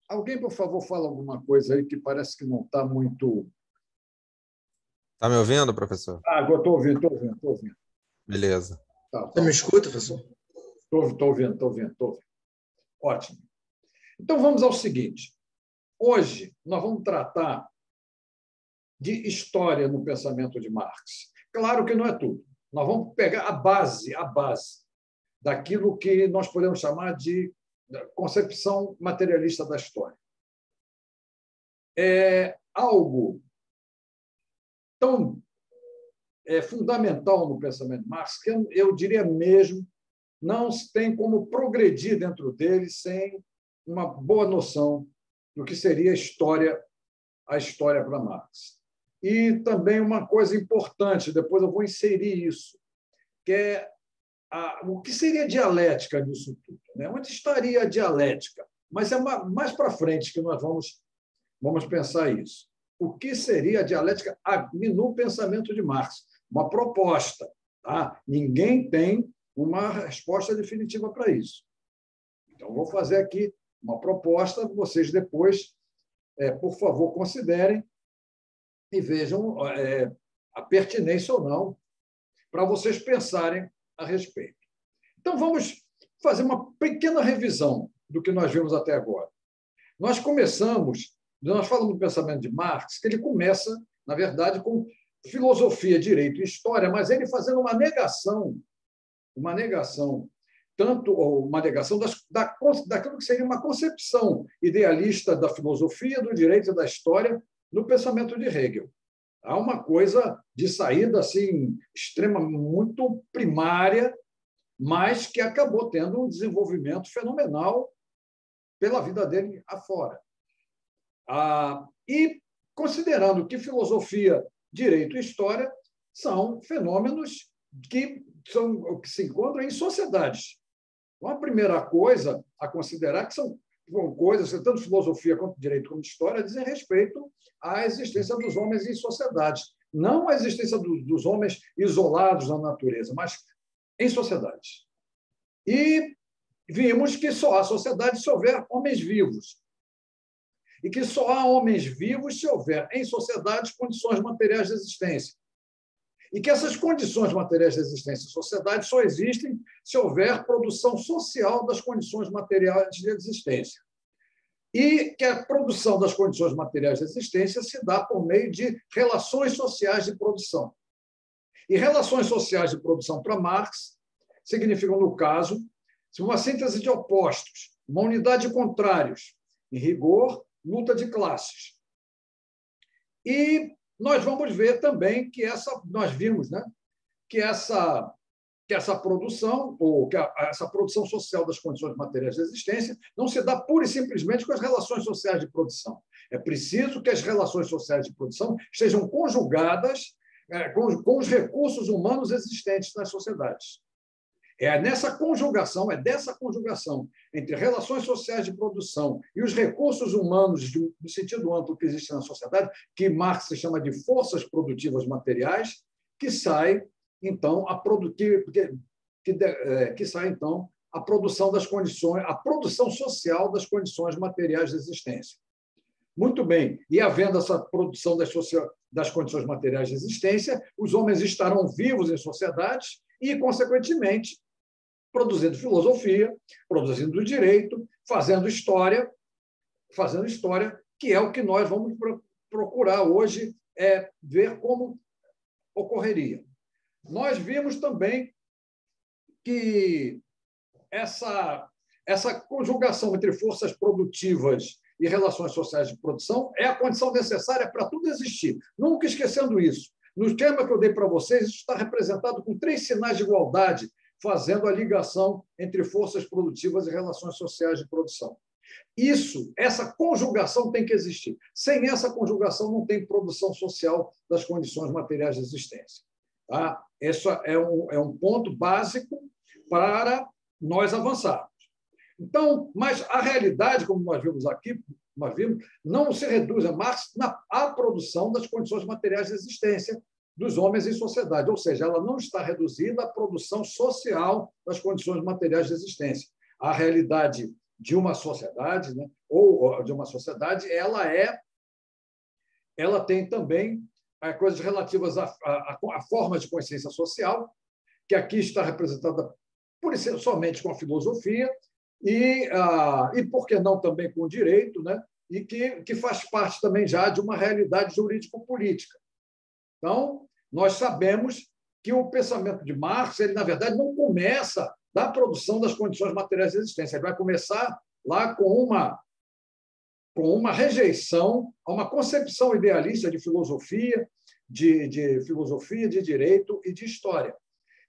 Alguém, por favor, fala alguma coisa aí que parece que não está muito... Está me ouvindo, professor? Agora estou ouvindo. Beleza. Tá, Você me escuta, professor? Estou ouvindo. Ótimo. Então, vamos ao seguinte. Hoje, nós vamos tratar de história no pensamento de Marx. Claro que não é tudo. Nós vamos pegar a base daquilo que nós podemos chamar de concepção materialista da história. É algo tão fundamental no pensamento de Marx que eu diria mesmo não se tem como progredir dentro dele sem uma boa noção do que seria a história para Marx. E também uma coisa importante, depois eu vou inserir isso, que é o que seria a dialética disso tudo, né? Onde estaria a dialética? Mas é mais para frente que nós vamos pensar isso. O que seria a dialética no pensamento de Marx? Uma proposta. Tá? Ninguém tem uma resposta definitiva para isso. Então, vou fazer aqui uma proposta, vocês depois, por favor, considerem e vejam a pertinência ou não para vocês pensarem a respeito. Então, vamos fazer uma pequena revisão do que nós vimos até agora. Nós falamos do pensamento de Marx, que ele começa, na verdade, com filosofia, direito e história, mas ele fazendo uma negação daquilo que seria uma concepção idealista da filosofia, do direito e da história no pensamento de Hegel. Há uma coisa de saída assim, extrema, muito primária, mas que acabou tendo um desenvolvimento fenomenal pela vida dele afora. E considerando que filosofia, direito e história são fenômenos que se encontram em sociedades. Então, a primeira coisa a considerar que são coisas, tanto filosofia quanto direito como história, dizem respeito à existência dos homens em sociedades. Não a existência dos homens isolados na natureza, mas em sociedades. E vimos que só há sociedade se houver homens vivos. E que só há homens vivos se houver em sociedades condições materiais de existência. E que essas condições materiais de existência em sociedade só existem se houver produção social das condições materiais de existência. E que a produção das condições materiais de existência se dá por meio de relações sociais de produção. E relações sociais de produção para Marx significam, no caso, uma síntese de opostos, uma unidade de contrários, em rigor, luta de classes. E nós vamos ver também que nós vimos, né, que essa produção, ou que essa produção social das condições materiais de existência, não se dá pura e simplesmente com as relações sociais de produção. É preciso que as relações sociais de produção estejam conjugadas com os recursos humanos existentes nas sociedades. É dessa conjugação entre relações sociais de produção e os recursos humanos, no sentido amplo que existe na sociedade, que Marx chama de forças produtivas materiais, que sai, então, a produção das condições, a produção social das condições materiais de existência. Muito bem. E havendo essa produção das condições materiais de existência, os homens estarão vivos em sociedades e, consequentemente, produzindo filosofia, produzindo direito, fazendo história, que é o que nós vamos procurar hoje ver como ocorreria. Nós vimos também que essa conjugação entre forças produtivas e relações sociais de produção é a condição necessária para tudo existir. Nunca esquecendo isso. No esquema que eu dei para vocês, isso está representado com 3 sinais de igualdade, fazendo a ligação entre forças produtivas e relações sociais de produção. Essa conjugação tem que existir. Sem essa conjugação, não tem produção social das condições materiais de existência. Tá? Esse é um ponto básico para nós avançarmos. Então, mas a realidade, como nós vimos aqui, não se reduz a Marx à produção das condições materiais de existência dos homens em sociedade, ou seja, ela não está reduzida à produção social das condições materiais de existência. A realidade de uma sociedade, né? Ou de uma sociedade, ela tem também coisas relativas à forma de consciência social, que aqui está representada somente com a filosofia e por que não também com o direito, né? E que faz parte também já de uma realidade jurídico-política. Então, nós sabemos que o pensamento de Marx, ele, na verdade, não começa da produção das condições materiais de existência, ele vai começar lá com uma rejeição a uma concepção idealista de filosofia, de direito e de história.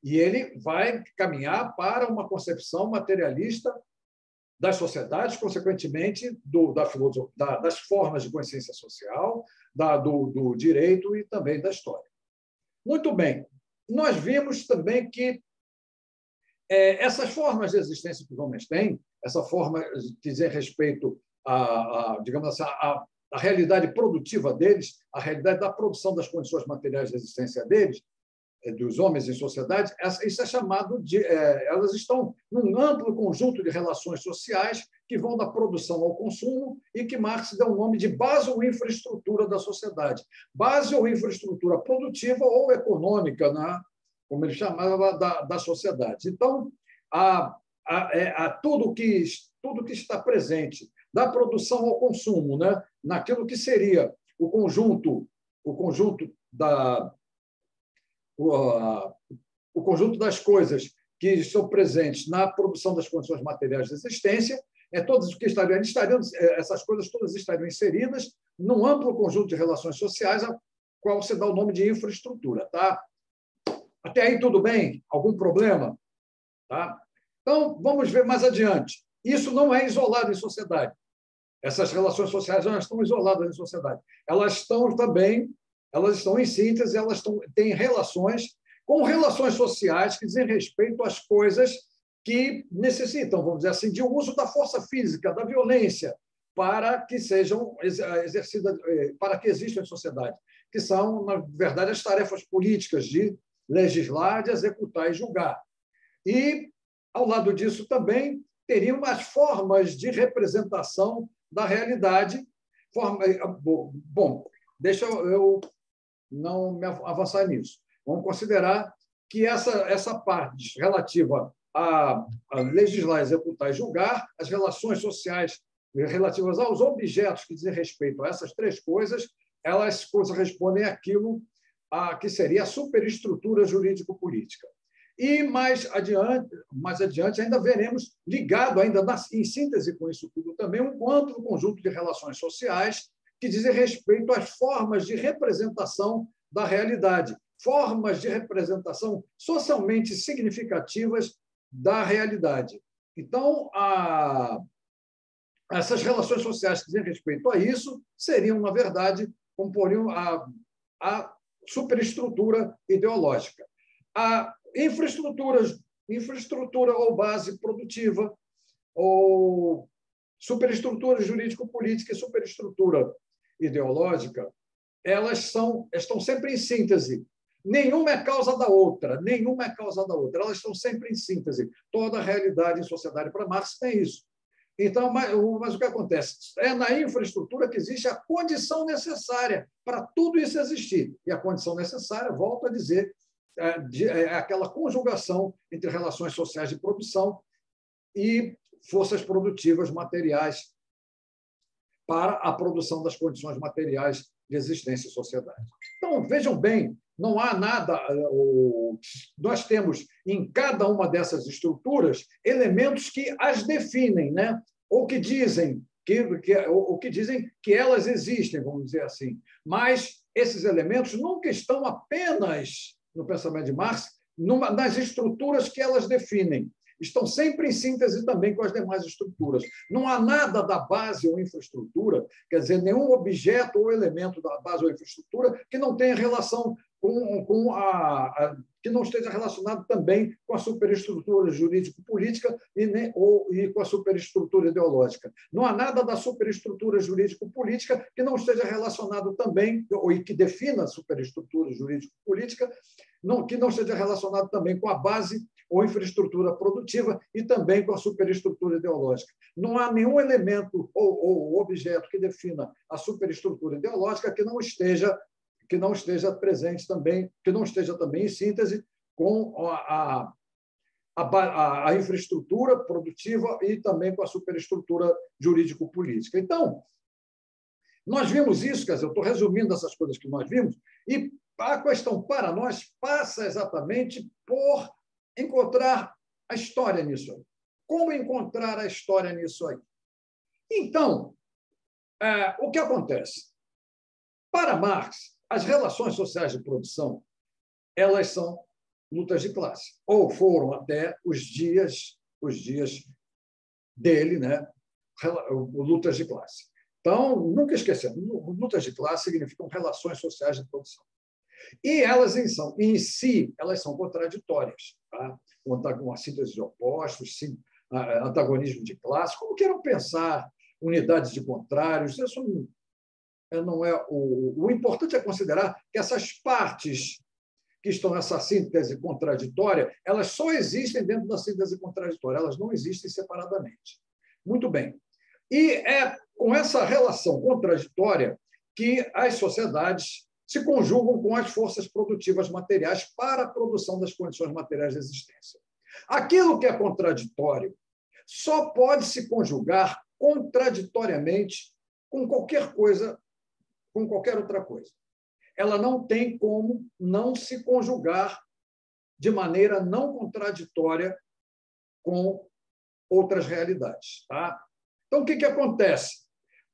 E ele vai caminhar para uma concepção materialista das sociedades, consequentemente, das formas de consciência social, do direito e também da história. Muito bem. Nós vimos também que essas formas de existência que os homens têm, essa forma que diz respeito digamos assim, a realidade produtiva deles, a realidade da produção das condições materiais de existência deles, dos homens em sociedade, isso é chamado de... elas estão num amplo conjunto de relações sociais que vão da produção ao consumo e que Marx deu o nome de base ou infraestrutura da sociedade. Base ou infraestrutura produtiva ou econômica, né? Como ele chamava, da sociedade. Então, tudo que está presente da produção ao consumo, né? Naquilo que seria o conjunto das coisas que estão presentes na produção das condições materiais de existência, todas que essas coisas todas estariam inseridas num amplo conjunto de relações sociais, a qual se dá o nome de infraestrutura. Tá? Até aí tudo bem? Algum problema? Tá? Então, vamos ver mais adiante. Isso não é isolado em sociedade. Essas relações sociais não estão isoladas em sociedade. Elas estão em síntese, têm relações sociais que dizem respeito às coisas que necessitam, vamos dizer assim, de uso da força física, da violência, para que sejam exercidas, para que existam em sociedade, que são, na verdade, as tarefas políticas de legislar, de executar e julgar. E, ao lado disso, também teriam as formas de representação da realidade. Bom, deixa eu não me avançar nisso. Vamos considerar que essa parte relativa a legislar, executar e julgar, as relações sociais relativas aos objetos que dizem respeito a essas três coisas, elas correspondem àquilo que seria a superestrutura jurídico-política. E mais adiante ainda veremos, ligado ainda em síntese com isso tudo também, um amplo conjunto de relações sociais que dizem respeito às formas de representação da realidade, formas de representação socialmente significativas da realidade. Então, essas relações sociais que dizem respeito a isso seriam, na verdade, comporiam a superestrutura ideológica. A infraestrutura ou base produtiva, ou superestrutura jurídico-política e superestrutura ideológica, elas estão sempre em síntese. Nenhuma é causa da outra, elas estão sempre em síntese. Toda a realidade em sociedade para Marx tem isso. Então, mas o que acontece? É na infraestrutura que existe a condição necessária para tudo isso existir. E a condição necessária, volto a dizer, é aquela conjugação entre relações sociais de produção e forças produtivas materiais para a produção das condições materiais de existência em sociedade. Então, vejam bem, não há nada... Nós temos em cada uma dessas estruturas elementos que as definem, né? Ou que dizem que elas existem, vamos dizer assim. Mas esses elementos nunca estão apenas no pensamento de Marx, nas estruturas que elas definem. Estão sempre em síntese também com as demais estruturas. Não há nada da base ou infraestrutura, quer dizer, nenhum objeto ou elemento da base ou infraestrutura que não tenha relação que não esteja relacionado também com a superestrutura jurídico-política e com a superestrutura ideológica. Não há nada da superestrutura jurídico-política que não esteja relacionado também, ou que defina a superestrutura jurídico-política, que não esteja relacionado também com a base ou infraestrutura produtiva e também com a superestrutura ideológica. Não há nenhum elemento ou objeto que defina a superestrutura ideológica que não esteja presente também, que não esteja também em síntese com a infraestrutura produtiva e também com a superestrutura jurídico-política. Então, nós vimos isso, quer dizer, eu estou resumindo essas coisas que nós vimos, e a questão para nós passa exatamente por encontrar a história nisso aí. Como encontrar a história nisso aí? Então, o que acontece? Para Marx, as relações sociais de produção, elas são lutas de classe, ou foram até os dias dele, né? Lutas de classe. Então, nunca esquecendo, lutas de classe significam relações sociais de produção. E elas, em si, elas são contraditórias. Tá? Uma síntese de opostos, antagonismo de classe, como queiram pensar, unidades de contrários, isso não é o importante é considerar que essas partes que estão nessa síntese contraditória, elas só existem dentro da síntese contraditória, elas não existem separadamente. Muito bem. E é com essa relação contraditória que as sociedades se conjugam com as forças produtivas materiais para a produção das condições materiais de existência. Aquilo que é contraditório só pode se conjugar contraditoriamente com qualquer coisa, com qualquer outra coisa. Ela não tem como não se conjugar de maneira não contraditória com outras realidades. Tá? Então, o que acontece?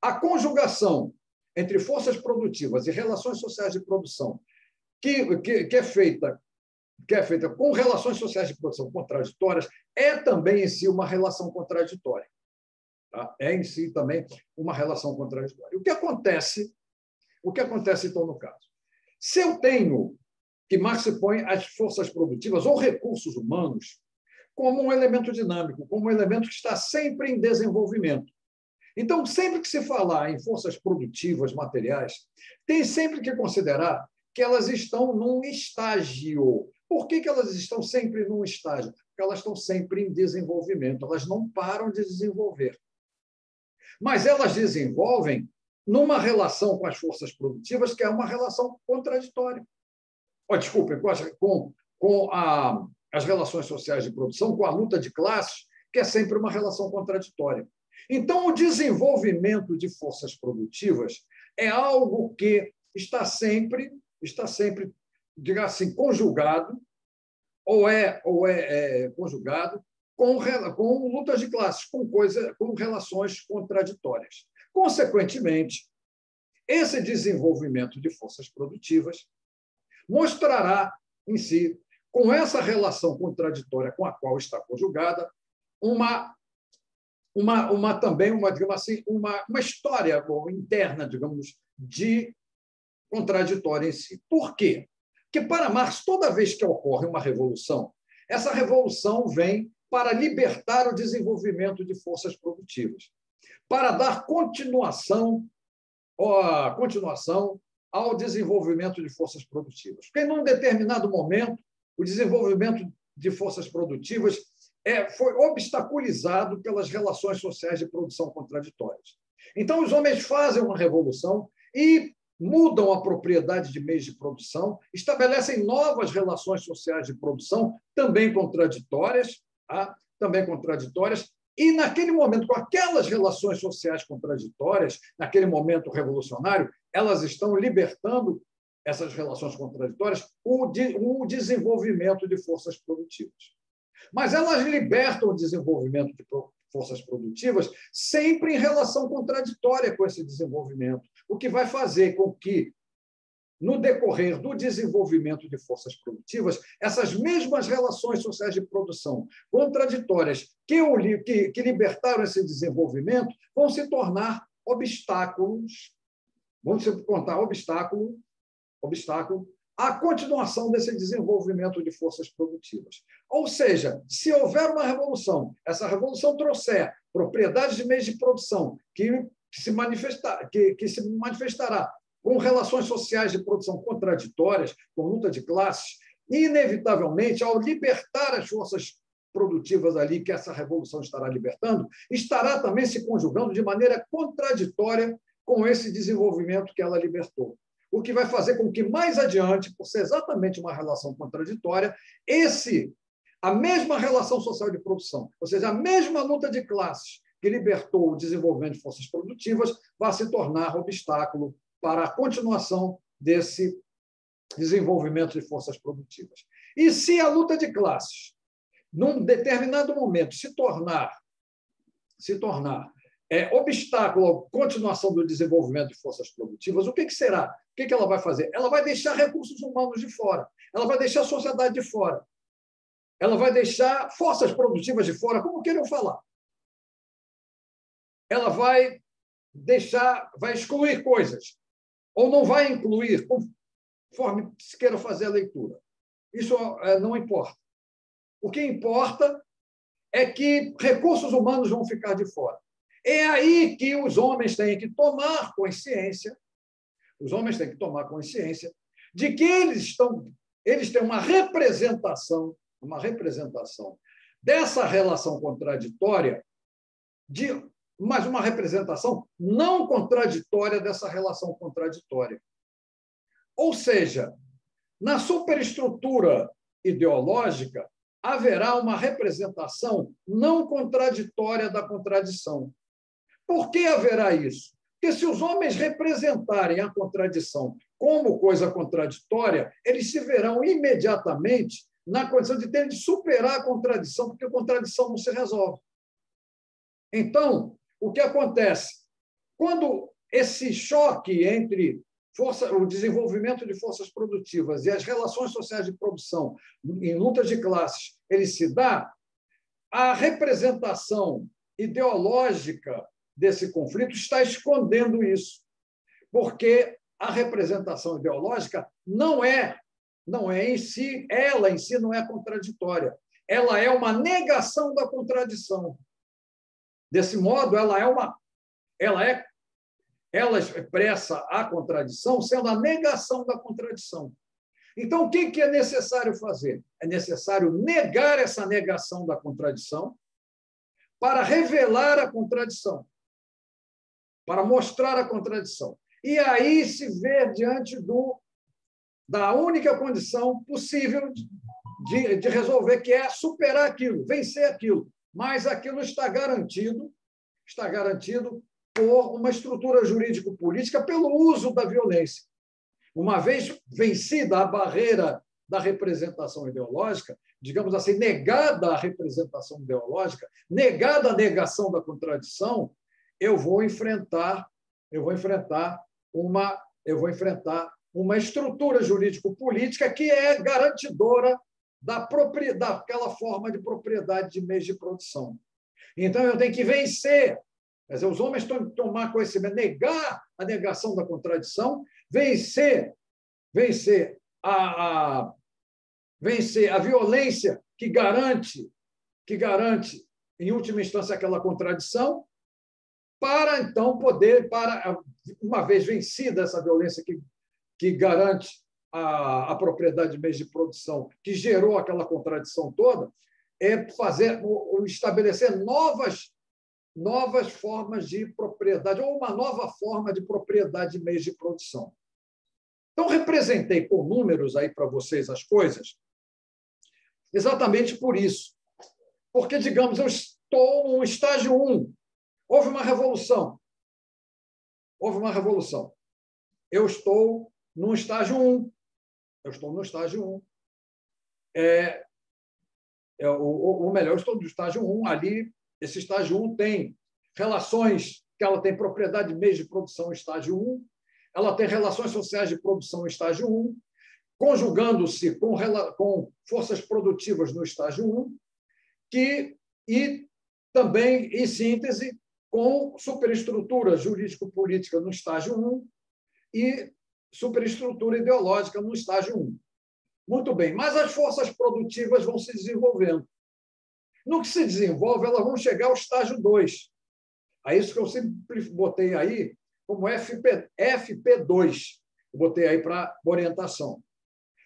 A conjugação entre forças produtivas e relações sociais de produção, que é feita com relações sociais de produção contraditórias, é também em si uma relação contraditória. Tá? É em si também uma relação contraditória. O que acontece, então, no caso? Se eu tenho que Marx põe as forças produtivas ou recursos humanos como um elemento dinâmico, como um elemento que está sempre em desenvolvimento. Então, sempre que se falar em forças produtivas materiais, tem sempre que considerar que elas estão num estágio. Por que elas estão sempre num estágio? Porque elas estão sempre em desenvolvimento, elas não param de desenvolver. Mas elas desenvolvem numa relação com as forças produtivas que é uma relação contraditória. Desculpe, com as relações sociais de produção, com a luta de classes, que é sempre uma relação contraditória. Então, o desenvolvimento de forças produtivas é algo que está sempre, diga assim, conjugado, ou é conjugado com lutas de classes, com relações contraditórias. Consequentemente, esse desenvolvimento de forças produtivas mostrará em si, com essa relação contraditória com a qual está conjugada, digamos assim, uma história interna, digamos, de contraditória em si. Por quê? Porque, para Marx, toda vez que ocorre uma revolução, essa revolução vem para libertar o desenvolvimento de forças produtivas, para dar continuação ao desenvolvimento de forças produtivas. Porque, em um determinado momento, o desenvolvimento de forças produtivas foi obstaculizado pelas relações sociais de produção contraditórias. Então, os homens fazem uma revolução e mudam a propriedade de meios de produção, estabelecem novas relações sociais de produção, também contraditórias, e, naquele momento, com aquelas relações sociais contraditórias, naquele momento revolucionário, elas estão libertando essas relações contraditórias, o desenvolvimento de forças produtivas. Mas elas libertam o desenvolvimento de forças produtivas sempre em relação contraditória com esse desenvolvimento, o que vai fazer com que, no decorrer do desenvolvimento de forças produtivas, essas mesmas relações sociais de produção contraditórias que libertaram esse desenvolvimento vão se tornar obstáculo a continuação desse desenvolvimento de forças produtivas. Ou seja, se houver uma revolução, essa revolução trouxer propriedades de meios de produção que se manifestará com relações sociais de produção contraditórias, com luta de classes, e, inevitavelmente, ao libertar as forças produtivas ali, que essa revolução estará libertando, estará também se conjugando de maneira contraditória com esse desenvolvimento que ela libertou. O que vai fazer com que, mais adiante, por ser exatamente uma relação contraditória, a mesma relação social de produção, ou seja, a mesma luta de classes que libertou o desenvolvimento de forças produtivas, vai se tornar obstáculo para a continuação desse desenvolvimento de forças produtivas. E se a luta de classes, num determinado momento, se tornar obstáculo à continuação do desenvolvimento de forças produtivas, o que será? O que ela vai fazer? Ela vai deixar recursos humanos de fora, ela vai deixar a sociedade de fora, ela vai deixar forças produtivas de fora, como queiram falar. Ela vai excluir coisas, ou não vai incluir, conforme se queira fazer a leitura. Isso não importa. O que importa é que recursos humanos vão ficar de fora. É aí que os homens têm que tomar consciência, de que eles têm uma representação dessa relação contraditória, mas uma representação não contraditória dessa relação contraditória. Ou seja, na superestrutura ideológica, haverá uma representação não contraditória da contradição. Por que haverá isso? Porque se os homens representarem a contradição como coisa contraditória, eles se verão imediatamente na condição de terem de superar a contradição, porque a contradição não se resolve. Então, o que acontece? Quando esse choque entre o desenvolvimento de forças produtivas e as relações sociais de produção em lutas de classes, ele se dá, a representação ideológica desse conflito está escondendo isso, porque a representação ideológica não é em si, ela em si não é contraditória, ela é uma negação da contradição. Desse modo, ela expressa a contradição sendo a negação da contradição. Então, o que é necessário fazer? É necessário negar essa negação da contradição para revelar a contradição, para mostrar a contradição. E aí se vê diante da única condição possível de resolver, que é superar aquilo, vencer aquilo. Mas aquilo está garantido por uma estrutura jurídico-política, pelo uso da violência. Uma vez vencida a barreira da representação ideológica, digamos assim, negada a representação ideológica, negada a negação da contradição, eu vou enfrentar uma estrutura jurídico-política que é garantidora daquela forma de propriedade de meios de produção. Então, eu tenho que vencer. Quer dizer, os homens têm que tomar conhecimento, negar a negação da contradição, vencer a violência que garante, em última instância, aquela contradição, para, então, uma vez vencida essa violência que garante a propriedade de meios de produção, que gerou aquela contradição toda, estabelecer novas formas de propriedade, ou uma nova forma de propriedade de meios de produção. Então, representei com números aí para vocês as coisas, exatamente por isso. Porque, digamos, eu estou no estágio 1, houve uma revolução. Eu estou no estágio 1. Ou melhor, eu estou no estágio 1, ali, esse estágio 1 tem relações, que ela tem propriedade de meios de produção no estágio 1, ela tem relações sociais de produção no estágio 1, conjugando-se com forças produtivas no estágio 1, e também, em síntese, com superestrutura jurídico-política no estágio 1 e superestrutura ideológica no estágio 1. Muito bem, mas as forças produtivas vão se desenvolvendo. No que se desenvolve, elas vão chegar ao estágio 2. É isso que eu sempre botei aí como FP2. Eu botei aí para orientação.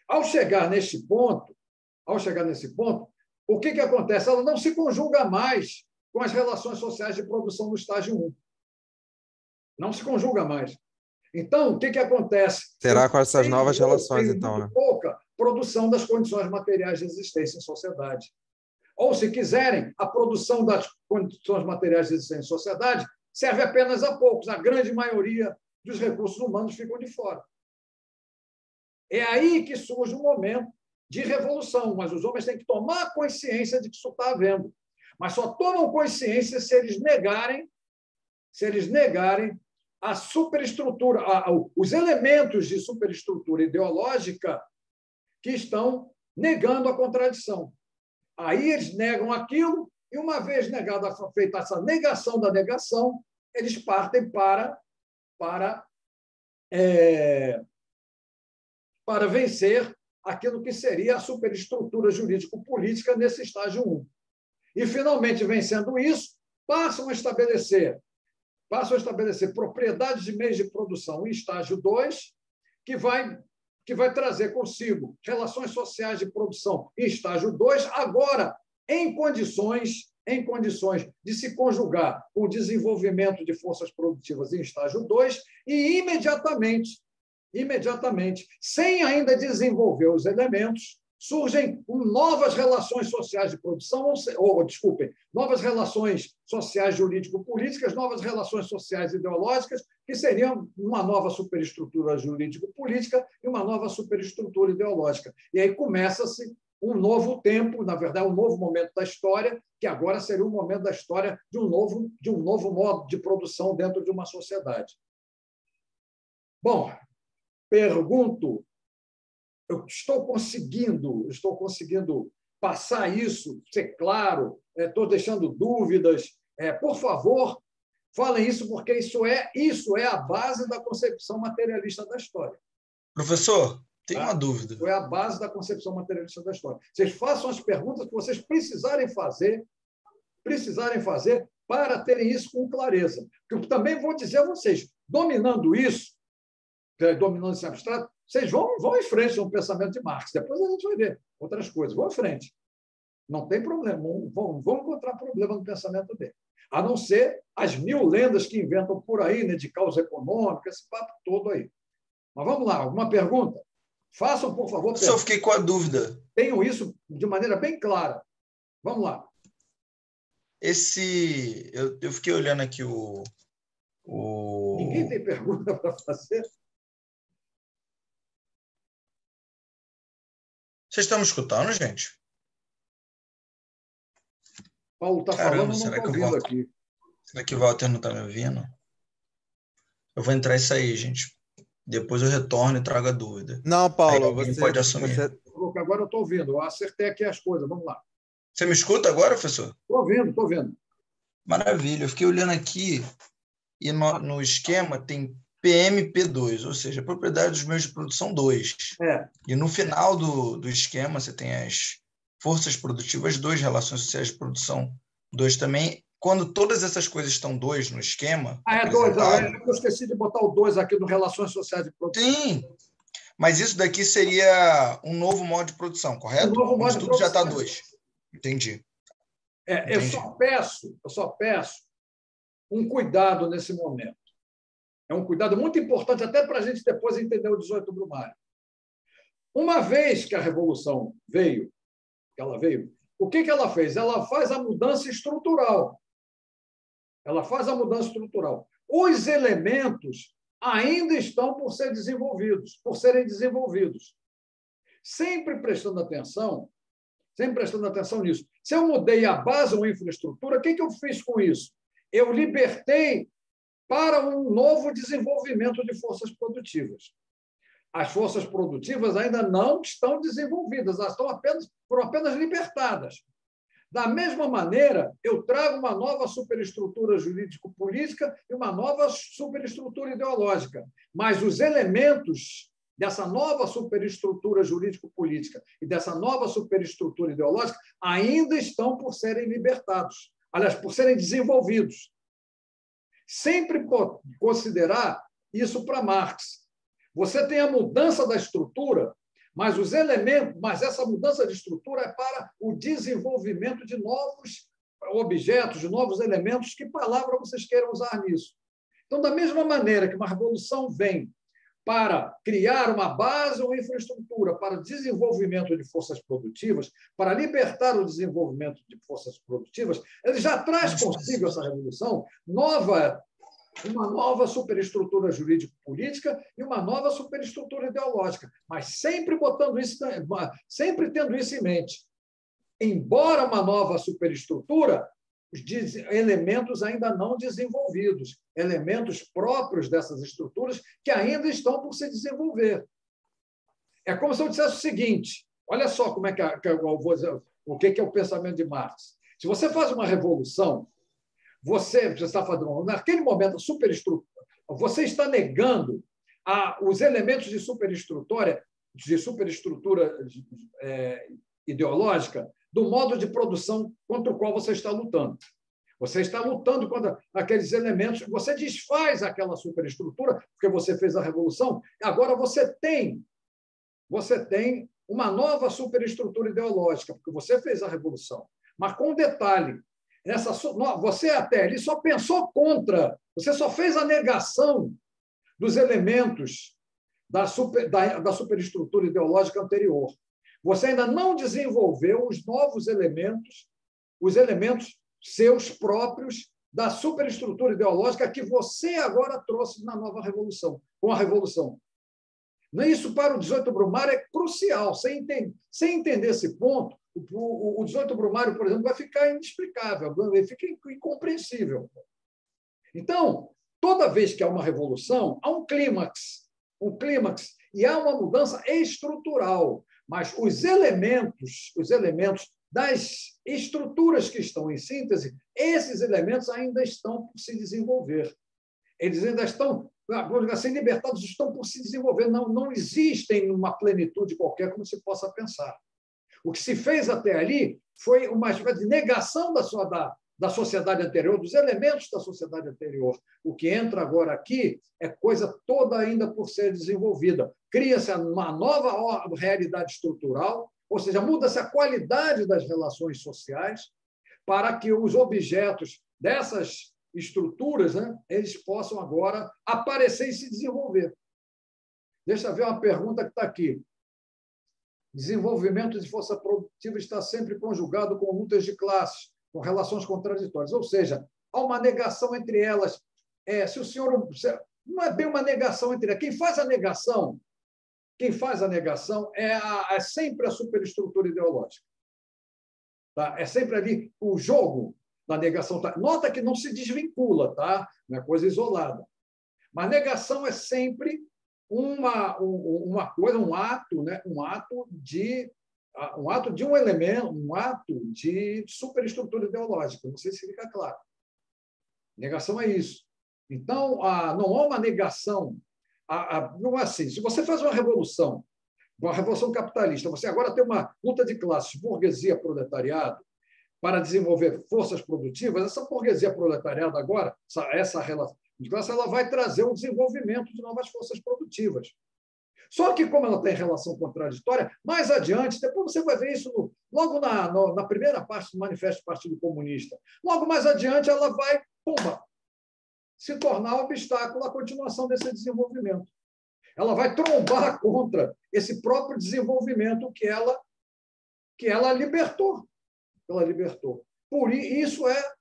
Ao chegar nesse ponto, o que acontece? Ela não se conjuga mais com as relações sociais de produção no estágio 1. Não se conjuga mais. Então, o que acontece? Será com essas novas relações, tem então, muito né? pouca produção das condições materiais de existência em sociedade. Ou, se quiserem, a produção das condições materiais de existência em sociedade serve apenas a poucos. A grande maioria dos recursos humanos ficam de fora. É aí que surge um momento de revolução, mas os homens têm que tomar consciência de que isso está havendo. Mas só tomam consciência se eles negarem a superestrutura, os elementos de superestrutura ideológica que estão negando a contradição. Aí eles negam aquilo, e uma vez feita essa negação da negação, eles partem para vencer aquilo que seria a superestrutura jurídico-política nesse estágio 1. E, finalmente, vencendo isso, passam a estabelecer propriedades de meios de produção em estágio 2, que vai trazer consigo relações sociais de produção em estágio 2, agora em condições de se conjugar com o desenvolvimento de forças produtivas em estágio 2 e imediatamente, sem ainda desenvolver os elementos, surgem novas relações sociais de produção, novas relações sociais jurídico-políticas, novas relações sociais ideológicas, que seriam uma nova superestrutura jurídico-política e uma nova superestrutura ideológica. E aí começa-se um novo tempo, na verdade, um novo momento da história, que agora seria um momento da história de um novo modo de produção dentro de uma sociedade. Bom, pergunto, eu estou conseguindo passar isso, ser claro, estou deixando dúvidas. Por favor, falem isso, porque isso é a base da concepção materialista da história. Professor, tem uma dúvida. É a base da concepção materialista da história. Vocês façam as perguntas que vocês precisarem fazer para terem isso com clareza. Porque eu também vou dizer a vocês, dominando esse abstrato, vocês vão em frente no pensamento de Marx. Depois a gente vai ver outras coisas. Vão em frente. Não tem problema. Vão encontrar problema no pensamento dele. A não ser as 1000 lendas que inventam por aí, né, de causa econômica, esse papo todo aí. Mas vamos lá. Alguma pergunta? Façam, por favor. Eu fiquei com a dúvida. Tenham isso de maneira bem clara. Vamos lá. Eu fiquei olhando aqui Ninguém tem pergunta para fazer? Vocês estão me escutando, gente? Paulo está falando, não será estou que ouvindo aqui. Será que o Walter não está me ouvindo? Eu vou entrar e sair, gente. Depois eu retorno e trago a dúvida. Não, Paulo, você pode assumir. Agora eu estou ouvindo. Eu acertei aqui as coisas. Vamos lá. Você me escuta agora, professor? Estou ouvindo. Maravilha. Eu fiquei olhando aqui e no esquema tem PMP2, ou seja, propriedade dos meios de produção 2. E no final do esquema você tem as forças produtivas 2, relações sociais de produção 2 também. Quando todas essas coisas estão 2 no esquema... É 2. Eu esqueci de botar o 2 aqui no relações sociais de produção. Sim, mas isso daqui seria um novo modo de produção, correto? Um novo modo de tudo produção. Já está 2. Entendi. Eu só peço um cuidado nesse momento. É um cuidado muito importante, até para a gente depois entender o 18 Brumário. Uma vez que a Revolução veio, o que ela fez? Ela faz a mudança estrutural. Os elementos ainda estão por serem desenvolvidos. Sempre prestando atenção nisso. Se eu mudei a base ou a infraestrutura, o que eu fiz com isso? Eu libertei para um novo desenvolvimento de forças produtivas. As forças produtivas ainda não estão desenvolvidas, elas foram apenas libertadas. Da mesma maneira, eu trago uma nova superestrutura jurídico-política e uma nova superestrutura ideológica. Mas os elementos dessa nova superestrutura jurídico-política e dessa nova superestrutura ideológica ainda estão por serem libertados, aliás, por serem desenvolvidos. Sempre considerar isso para Marx. Você tem a mudança da estrutura, mas os elementos, mas essa mudança de estrutura é para o desenvolvimento de novos objetos, de novos elementos. Que palavra vocês queiram usar nisso? Então, da mesma maneira que uma revolução vem para criar uma base ou infraestrutura para o desenvolvimento de forças produtivas, para libertar o desenvolvimento de forças produtivas, ele já traz consigo essa revolução uma nova superestrutura jurídico-política e uma nova superestrutura ideológica, mas sempre botando isso, sempre tendo isso em mente. Embora uma nova superestrutura, os elementos ainda não desenvolvidos, elementos próprios dessas estruturas que ainda estão por se desenvolver. É como se eu dissesse o seguinte: olha só como é que eu vou dizer, o que é o pensamento de Marx. Se você faz uma revolução, você está fazendo, naquele momento, a superestrutura, você está negando os elementos de superestrutura ideológica do modo de produção contra o qual você está lutando. Você está lutando contra aqueles elementos, você desfaz aquela superestrutura, porque você fez a revolução, agora você tem uma nova superestrutura ideológica, porque você fez a revolução. Mas com um detalhe, você até ali só pensou contra, você só fez a negação dos elementos da superestrutura ideológica anterior. Você ainda não desenvolveu os novos elementos, os elementos seus próprios da superestrutura ideológica que você agora trouxe na nova revolução, com a revolução. Isso, para o 18 Brumário, é crucial. Sem entender esse ponto, o 18 Brumário, por exemplo, vai ficar inexplicável, vai ficar incompreensível. Então, toda vez que há uma revolução, há um clímax, e há uma mudança estrutural. Mas os elementos das estruturas que estão em síntese, esses elementos ainda estão por se desenvolver. Eles ainda estão, assim, libertados, estão por se desenvolver. Não existem uma plenitude qualquer como se possa pensar. O que se fez até ali foi uma espécie de negação da sociedade anterior, dos elementos da sociedade anterior. O que entra agora aqui é coisa toda ainda por ser desenvolvida. Cria-se uma nova realidade estrutural, ou seja, muda-se a qualidade das relações sociais para que os objetos dessas estruturas, né, eles possam agora aparecer e se desenvolver. Deixa eu ver uma pergunta que está aqui. Desenvolvimento de força produtiva está sempre conjugado com lutas de classes, com relações contraditórias. Ou seja, há uma negação entre elas. Se o senhor... Não é bem uma negação entre elas. Quem faz a negação é sempre a superestrutura ideológica. Tá? É sempre ali o jogo da negação. Tá? Nota que não se desvincula, tá? Não é coisa isolada. Mas negação é sempre uma coisa, um ato, né? Um ato de um elemento, um ato de superestrutura ideológica. Não sei se fica claro. Negação é isso. Então, não há uma negação. Não é assim. Se você faz uma revolução capitalista, você agora tem uma luta de classes, burguesia, proletariado, para desenvolver forças produtivas, essa burguesia proletariado agora, essa relação de classe, ela vai trazer um desenvolvimento de novas forças produtivas. Só que, como ela tem relação contraditória, mais adiante, depois você vai ver isso logo na primeira parte do Manifesto do Partido Comunista, logo mais adiante ela vai, se tornar um obstáculo à continuação desse desenvolvimento. Ela vai trombar contra esse próprio desenvolvimento que ela libertou. Por isso é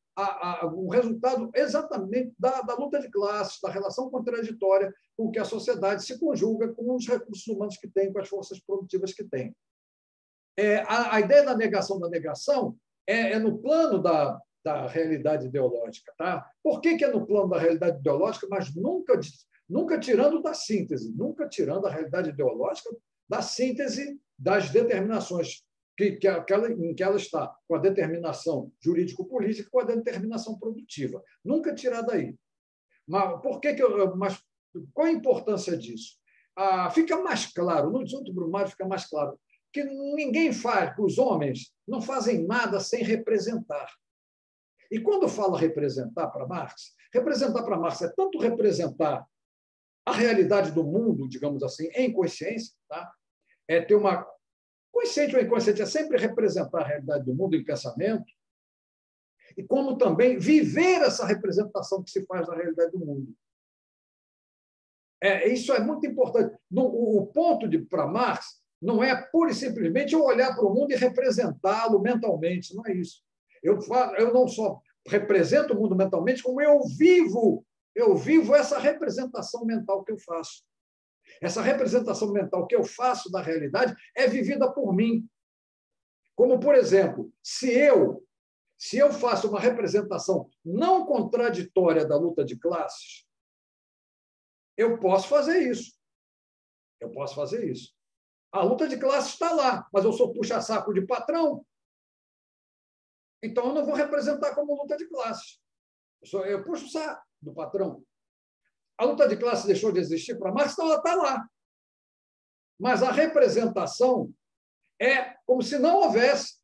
o resultado exatamente da luta de classes, da relação contraditória com que a sociedade se conjuga com os recursos humanos que tem, com as forças produtivas que tem. A ideia da negação é no plano da realidade ideológica. Tá? Por que é no plano da realidade ideológica, mas nunca tirando da síntese, nunca tirando a realidade ideológica da síntese das determinações em que ela está, com a determinação jurídico-política, com a determinação produtiva. Nunca tirar daí. Mas, mas qual a importância disso? Fica mais claro, no Desunto Brumário fica mais claro, que ninguém faz, que os homens não fazem nada sem representar. E quando fala representar para Marx é tanto representar a realidade do mundo, digamos assim, em consciência, tá? É ter uma consciente ou inconsciente, é sempre representar a realidade do mundo em pensamento, e como também viver essa representação que se faz da realidade do mundo. Isso é muito importante. O ponto para Marx não é pura e simplesmente eu olhar para o mundo e representá-lo mentalmente, não é isso. Eu não só represento o mundo mentalmente, como eu vivo essa representação mental que eu faço. Essa representação mental que eu faço da realidade é vivida por mim. Como, por exemplo, se eu faço uma representação não contraditória da luta de classes, eu posso fazer isso. A luta de classes está lá, mas eu sou puxa-saco de patrão, então eu não vou representar como luta de classes. Eu puxo o saco do patrão. A luta de classes deixou de existir para Marx, então ela está lá. Mas a representação é como se não houvesse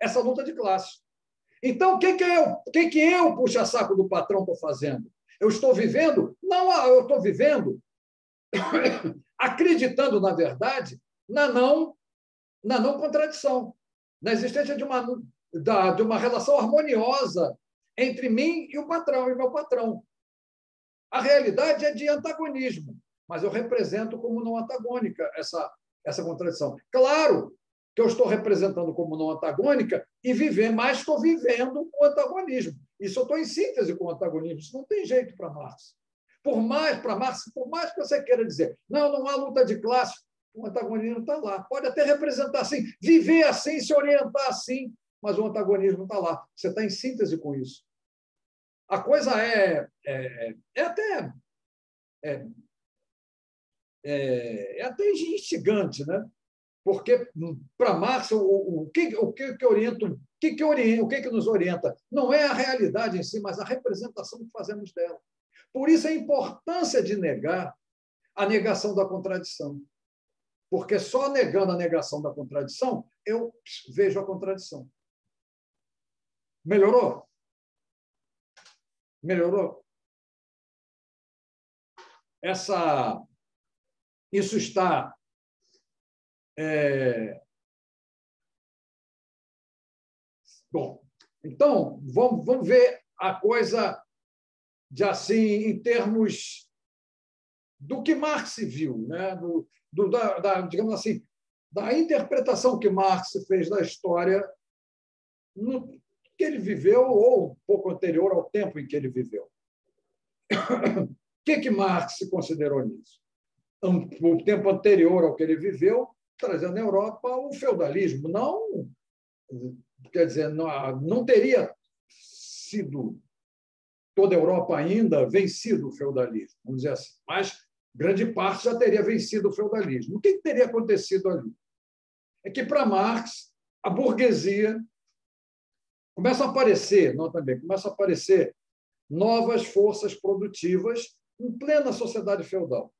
essa luta de classes. Então, o que eu puxa-saco do patrão, estou fazendo? Eu estou vivendo? Não, eu estou vivendo acreditando, na verdade, na não contradição, na existência de uma relação harmoniosa entre mim e o patrão, e meu patrão. A realidade é de antagonismo, mas eu represento como não antagônica essa contradição. Claro que eu estou representando como não antagônica mas estou vivendo o antagonismo. Isso eu estou em síntese com o antagonismo. Isso não tem jeito para Marx. Por mais que você queira dizer, não há luta de classe, o antagonismo está lá. Pode até representar assim, viver assim, se orientar assim, mas o antagonismo está lá. Você está em síntese com isso. A coisa é até instigante, né? Porque, para Marx, o que nos orienta não é a realidade em si, mas a representação que fazemos dela. Por isso, a importância de negar a negação da contradição. Porque só negando a negação da contradição, eu vejo a contradição. Melhorou? Melhorou? Isso está... Bom, então, vamos ver a coisa em termos do que Marx viu, né? Digamos assim, da interpretação que Marx fez da história no que ele viveu ou um pouco anterior ao tempo em que ele viveu. O que Marx considerou nisso? O tempo anterior ao que ele viveu, trazendo na Europa o feudalismo. Quer dizer, não teria sido toda a Europa ainda vencido o feudalismo, vamos dizer assim, mas grande parte já teria vencido o feudalismo. O que teria acontecido ali? É que, para Marx, a burguesia começam a aparecer novas forças produtivas em plena sociedade feudal.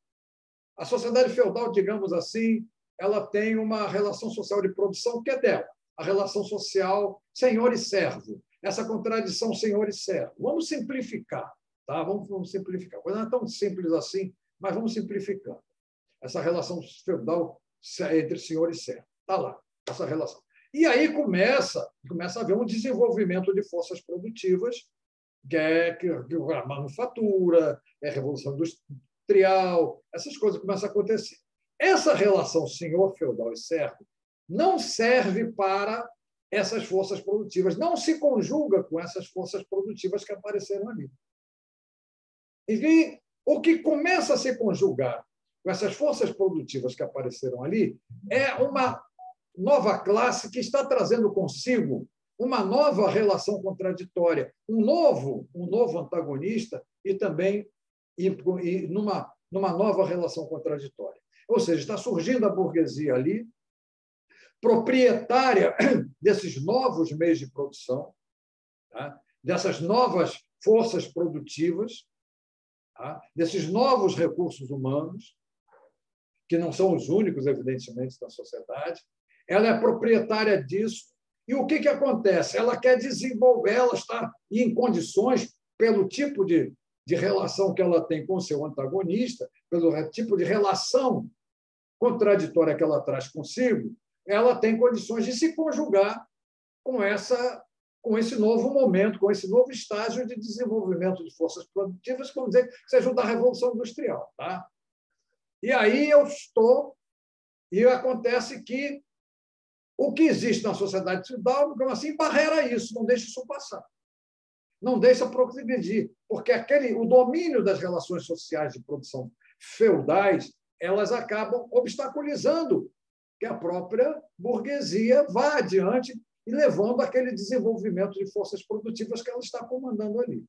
A sociedade feudal, digamos assim, ela tem uma relação social de produção que é dela, a relação social senhor e servo, essa contradição senhor e servo. Vamos simplificar, tá? Vamos simplificar. A coisa não é tão simples assim, mas vamos simplificar. Essa relação feudal entre senhor e servo. Está lá, essa relação. E aí começa a haver um desenvolvimento de forças produtivas, que é a manufatura, a revolução industrial, essas coisas começam a acontecer. Essa relação senhor feudal e servo não serve para essas forças produtivas, não se conjuga com essas forças produtivas que apareceram ali. E o que começa a se conjugar com essas forças produtivas que apareceram ali é uma nova classe que está trazendo consigo uma nova relação contraditória, um novo antagonista e também numa nova relação contraditória. Ou seja, está surgindo a burguesia ali proprietária desses novos meios de produção, tá? Dessas novas forças produtivas, tá? Desses novos recursos humanos, que não são os únicos, evidentemente, da sociedade. Ela é proprietária disso. E o que acontece? Ela quer desenvolver, ela está em condições, pelo tipo de relação que ela tem com o seu antagonista, pelo tipo de relação contraditória que ela traz consigo, ela tem condições de se conjugar com esse novo momento, com esse novo estágio de desenvolvimento de forças produtivas, vamos dizer, que seja o da Revolução Industrial. Tá? E aí e acontece que o que existe na sociedade feudal, assim, barrera isso, não deixa isso passar. Não deixa progredir, porque o domínio das relações sociais de produção feudais, elas acabam obstaculizando que a própria burguesia vá adiante e levando aquele desenvolvimento de forças produtivas que ela está comandando ali.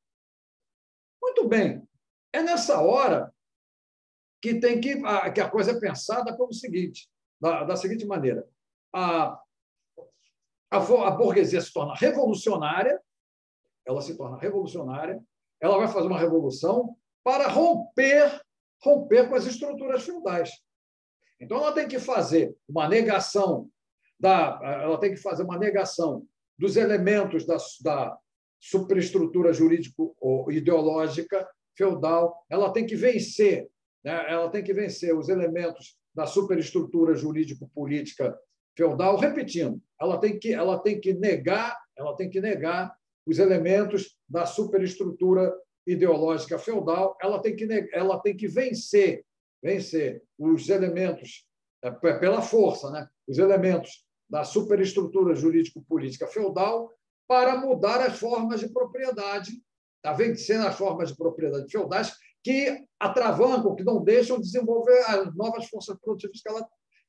Muito bem. É nessa hora que a coisa é pensada pelo seguinte, da seguinte maneira. A burguesia se torna revolucionária, ela vai fazer uma revolução para romper com as estruturas feudais. Então, ela tem que fazer uma negação dos elementos da superestrutura jurídico-ideológica feudal, ela tem que vencer, né? Ela tem que vencer os elementos da superestrutura jurídico-política feudal, repetindo, ela tem que negar os elementos da superestrutura ideológica feudal, ela tem que vencer os elementos pela força, né? Os elementos da superestrutura jurídico-política feudal para mudar as formas de propriedade, vencendo as formas de propriedade feudais que atravancam, que não deixam desenvolver as novas forças produtivas que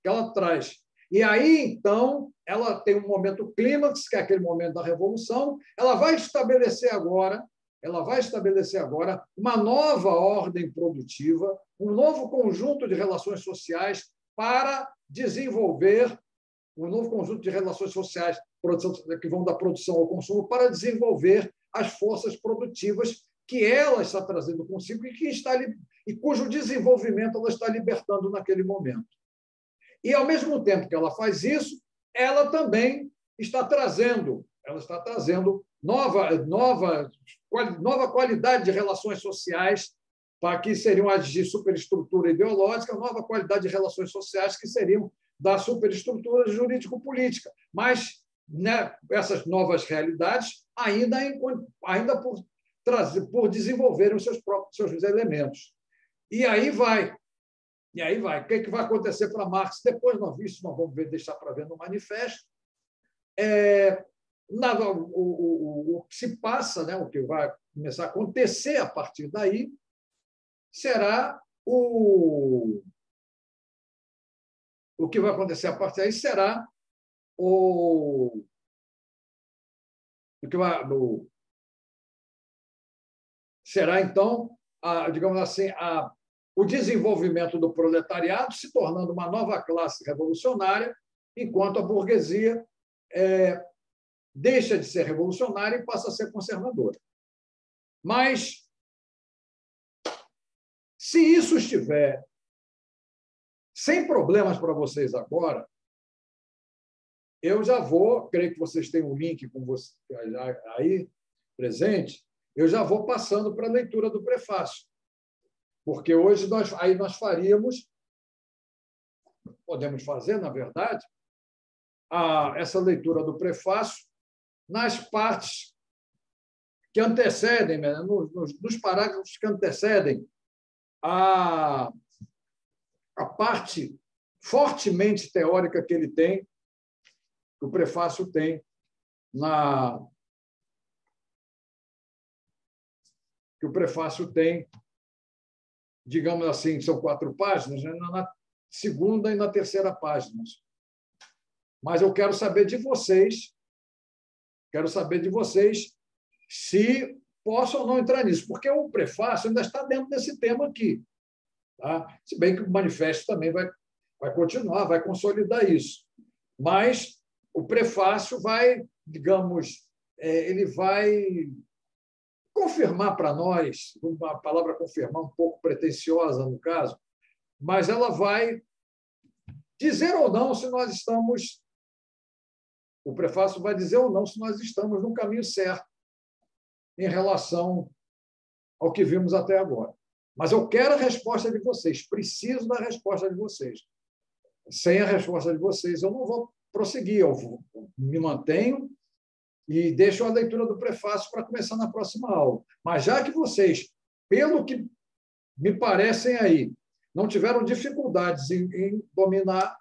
ela traz. E aí, então, ela tem um momento clímax, que é aquele momento da Revolução, ela vai estabelecer agora uma nova ordem produtiva, um novo conjunto de relações sociais para desenvolver um novo conjunto de relações sociais que vão da produção ao consumo para desenvolver as forças produtivas que ela está trazendo consigo e cujo desenvolvimento ela está libertando naquele momento. E, ao mesmo tempo que ela faz isso, ela também está trazendo nova qualidade de relações sociais, para que seriam as de superestrutura ideológica, nova qualidade de relações sociais que seriam da superestrutura jurídico-política. Mas, né, essas novas realidades ainda por desenvolverem os seus elementos. E aí vai. O que vai acontecer para Marx depois? Nós vamos deixar para ver no manifesto. O que se passa, né, o que vai começar a acontecer a partir daí, será o que vai acontecer a partir daí será será então, digamos assim, o desenvolvimento do proletariado se tornando uma nova classe revolucionária, enquanto a burguesia deixa de ser revolucionária e passa a ser conservadora. Mas, se isso estiver sem problemas para vocês agora, eu já vou, creio que vocês têm um link com você aí presente, eu já vou passando para a leitura do prefácio. Porque hoje nós podemos fazer, na verdade, essa leitura do prefácio nas partes que antecedem, né, nos parágrafos que antecedem a parte fortemente teórica que ele tem, que o prefácio tem digamos assim, são 4 páginas, né, na segunda e na terceira páginas. Mas eu quero saber de vocês se posso ou não entrar nisso, porque o prefácio ainda está dentro desse tema aqui. Tá? Se bem que o manifesto também vai continuar, vai consolidar isso. Mas o prefácio vai, digamos, ele vai confirmar para nós, uma palavra confirmar um pouco pretensiosa no caso, mas ela vai dizer ou não se nós estamos, o prefácio vai dizer ou não se nós estamos no caminho certo em relação ao que vimos até agora. Mas eu quero a resposta de vocês, preciso da resposta de vocês. Sem a resposta de vocês, eu não vou prosseguir, eu me mantenho e deixo a leitura do prefácio para começar na próxima aula. Mas já que vocês, pelo que me parecem aí, não tiveram dificuldades em dominar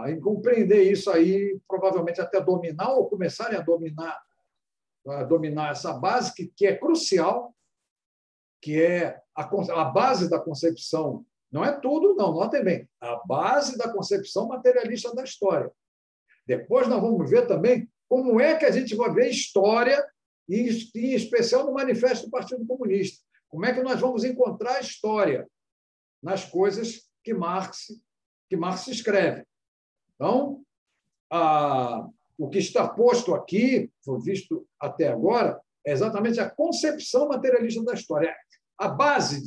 em compreender isso aí, provavelmente até dominar ou começarem a dominar essa base que é crucial, que é a base da concepção. Não é tudo, não, notem bem, a base da concepção materialista da história. Depois nós vamos ver também como é que a gente vai ver história, e em especial no Manifesto do Partido Comunista. Como é que nós vamos encontrar a história nas coisas que Marx escreve. Então, o que está posto aqui, foi visto até agora, é exatamente a concepção materialista da história. A base.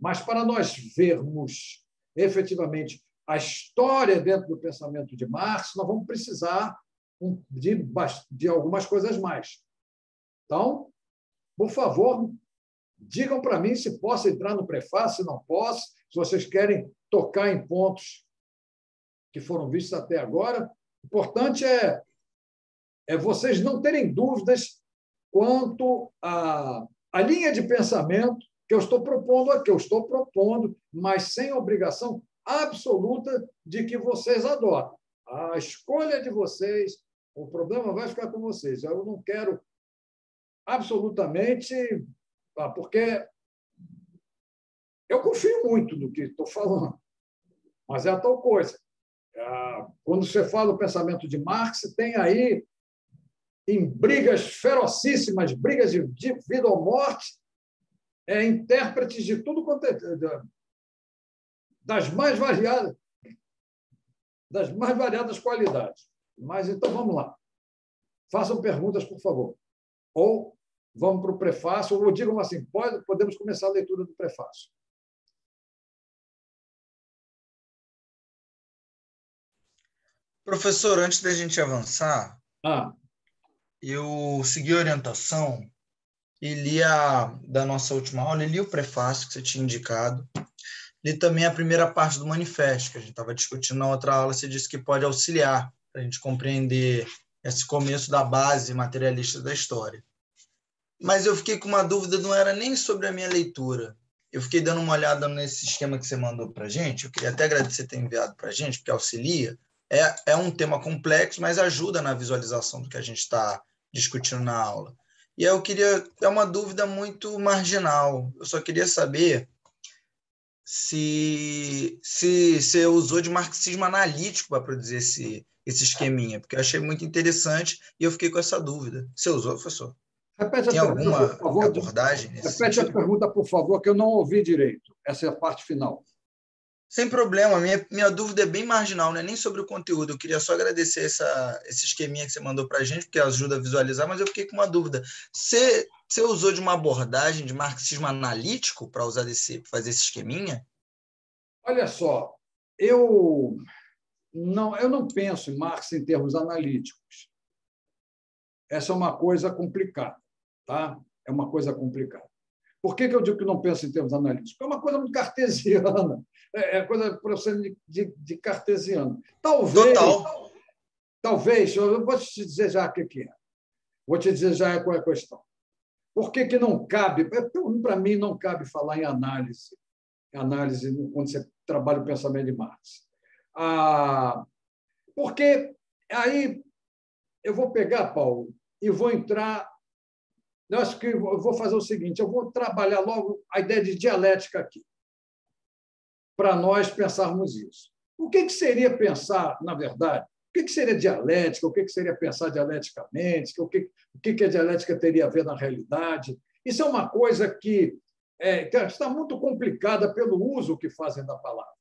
Mas para nós vermos efetivamente a história dentro do pensamento de Marx, nós vamos precisar de algumas coisas mais. Então, por favor, digam para mim se posso entrar no prefácio, se não posso, se vocês querem tocar em pontos que foram vistos até agora. O importante é vocês não terem dúvidas quanto à linha de pensamento que eu estou propondo aqui. Eu estou propondo, mas sem obrigação absoluta de que vocês adotem. A escolha de vocês, o problema vai ficar com vocês. Eu não quero absolutamente, porque eu confio muito no que estou falando, mas é a tal coisa. Quando você fala do pensamento de Marx, tem aí, em brigas ferocíssimas, brigas de vida ou morte, intérpretes de tudo quanto é, das mais variadas qualidades. Mas então vamos lá. Façam perguntas, por favor. Ou vamos para o prefácio, ou digam assim, podemos começar a leitura do prefácio. Professor, antes da gente avançar, eu segui a orientação e li da nossa última aula, li o prefácio que você tinha indicado, li também a primeira parte do manifesto, que a gente estava discutindo na outra aula, você disse que pode auxiliar para a gente compreender esse começo da base materialista da história. Mas eu fiquei com uma dúvida, não era nem sobre a minha leitura. Eu fiquei dando uma olhada nesse esquema que você mandou para a gente, eu queria até agradecer ter enviado para a gente, porque auxilia. É um tema complexo, mas ajuda na visualização do que a gente está discutindo na aula. E eu queria... É uma dúvida muito marginal. Eu só queria saber se você usou de marxismo analítico para produzir esse esqueminha, porque eu achei muito interessante e eu fiquei com essa dúvida. Você usou, professor? Tem alguma abordagem nesse sentido? Repete a pergunta, por favor, que eu não ouvi direito. Essa é a parte final. Sem problema, minha dúvida é bem marginal, não é nem sobre o conteúdo. Eu queria só agradecer esse esqueminha que você mandou para a gente, porque ajuda a visualizar, mas eu fiquei com uma dúvida. Você usou de uma abordagem de marxismo analítico para fazer esse esqueminha? Olha só, eu não penso em Marx em termos analíticos. Essa é uma coisa complicada, tá? É uma coisa complicada. Por que eu digo que não penso em termos analíticos? Porque é uma coisa muito cartesiana. É coisa de cartesiano. Talvez, eu vou te dizer já o que é. Vou te dizer já qual é a questão. Por que não cabe? Para mim, não cabe falar em análise quando você trabalha o pensamento de Marx. Porque aí eu vou pegar, Paulo, e vou entrar... Eu acho que eu vou fazer o seguinte, eu vou trabalhar logo a ideia de dialética aqui, para nós pensarmos isso. O que seria pensar, na verdade, o que seria dialética, o que seria pensar dialeticamente, o que a dialética teria a ver na realidade? Isso é uma coisa que está muito complicada pelo uso que fazem da palavra.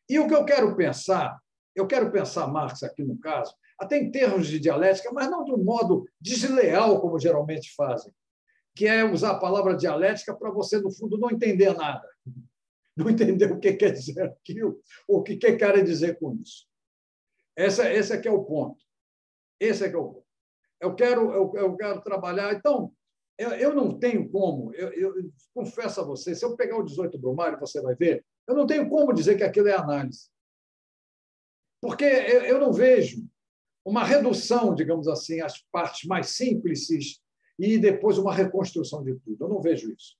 E o que eu quero pensar eu quero pensar Marx aqui no caso, até em termos de dialética, mas não de um modo desleal, como geralmente fazem, que é usar a palavra dialética para você, no fundo, não entender nada, não entender o que quer dizer aquilo, ou o que quer dizer com isso. Esse é que é o ponto. Esse é que é o ponto. Eu quero trabalhar. Então, eu não tenho como, eu confesso a você, se eu pegar o 18 Brumário, você vai ver, eu não tenho como dizer que aquilo é análise. Porque eu não vejo uma redução, digamos assim, às partes mais simples e depois uma reconstrução de tudo. Eu não vejo isso.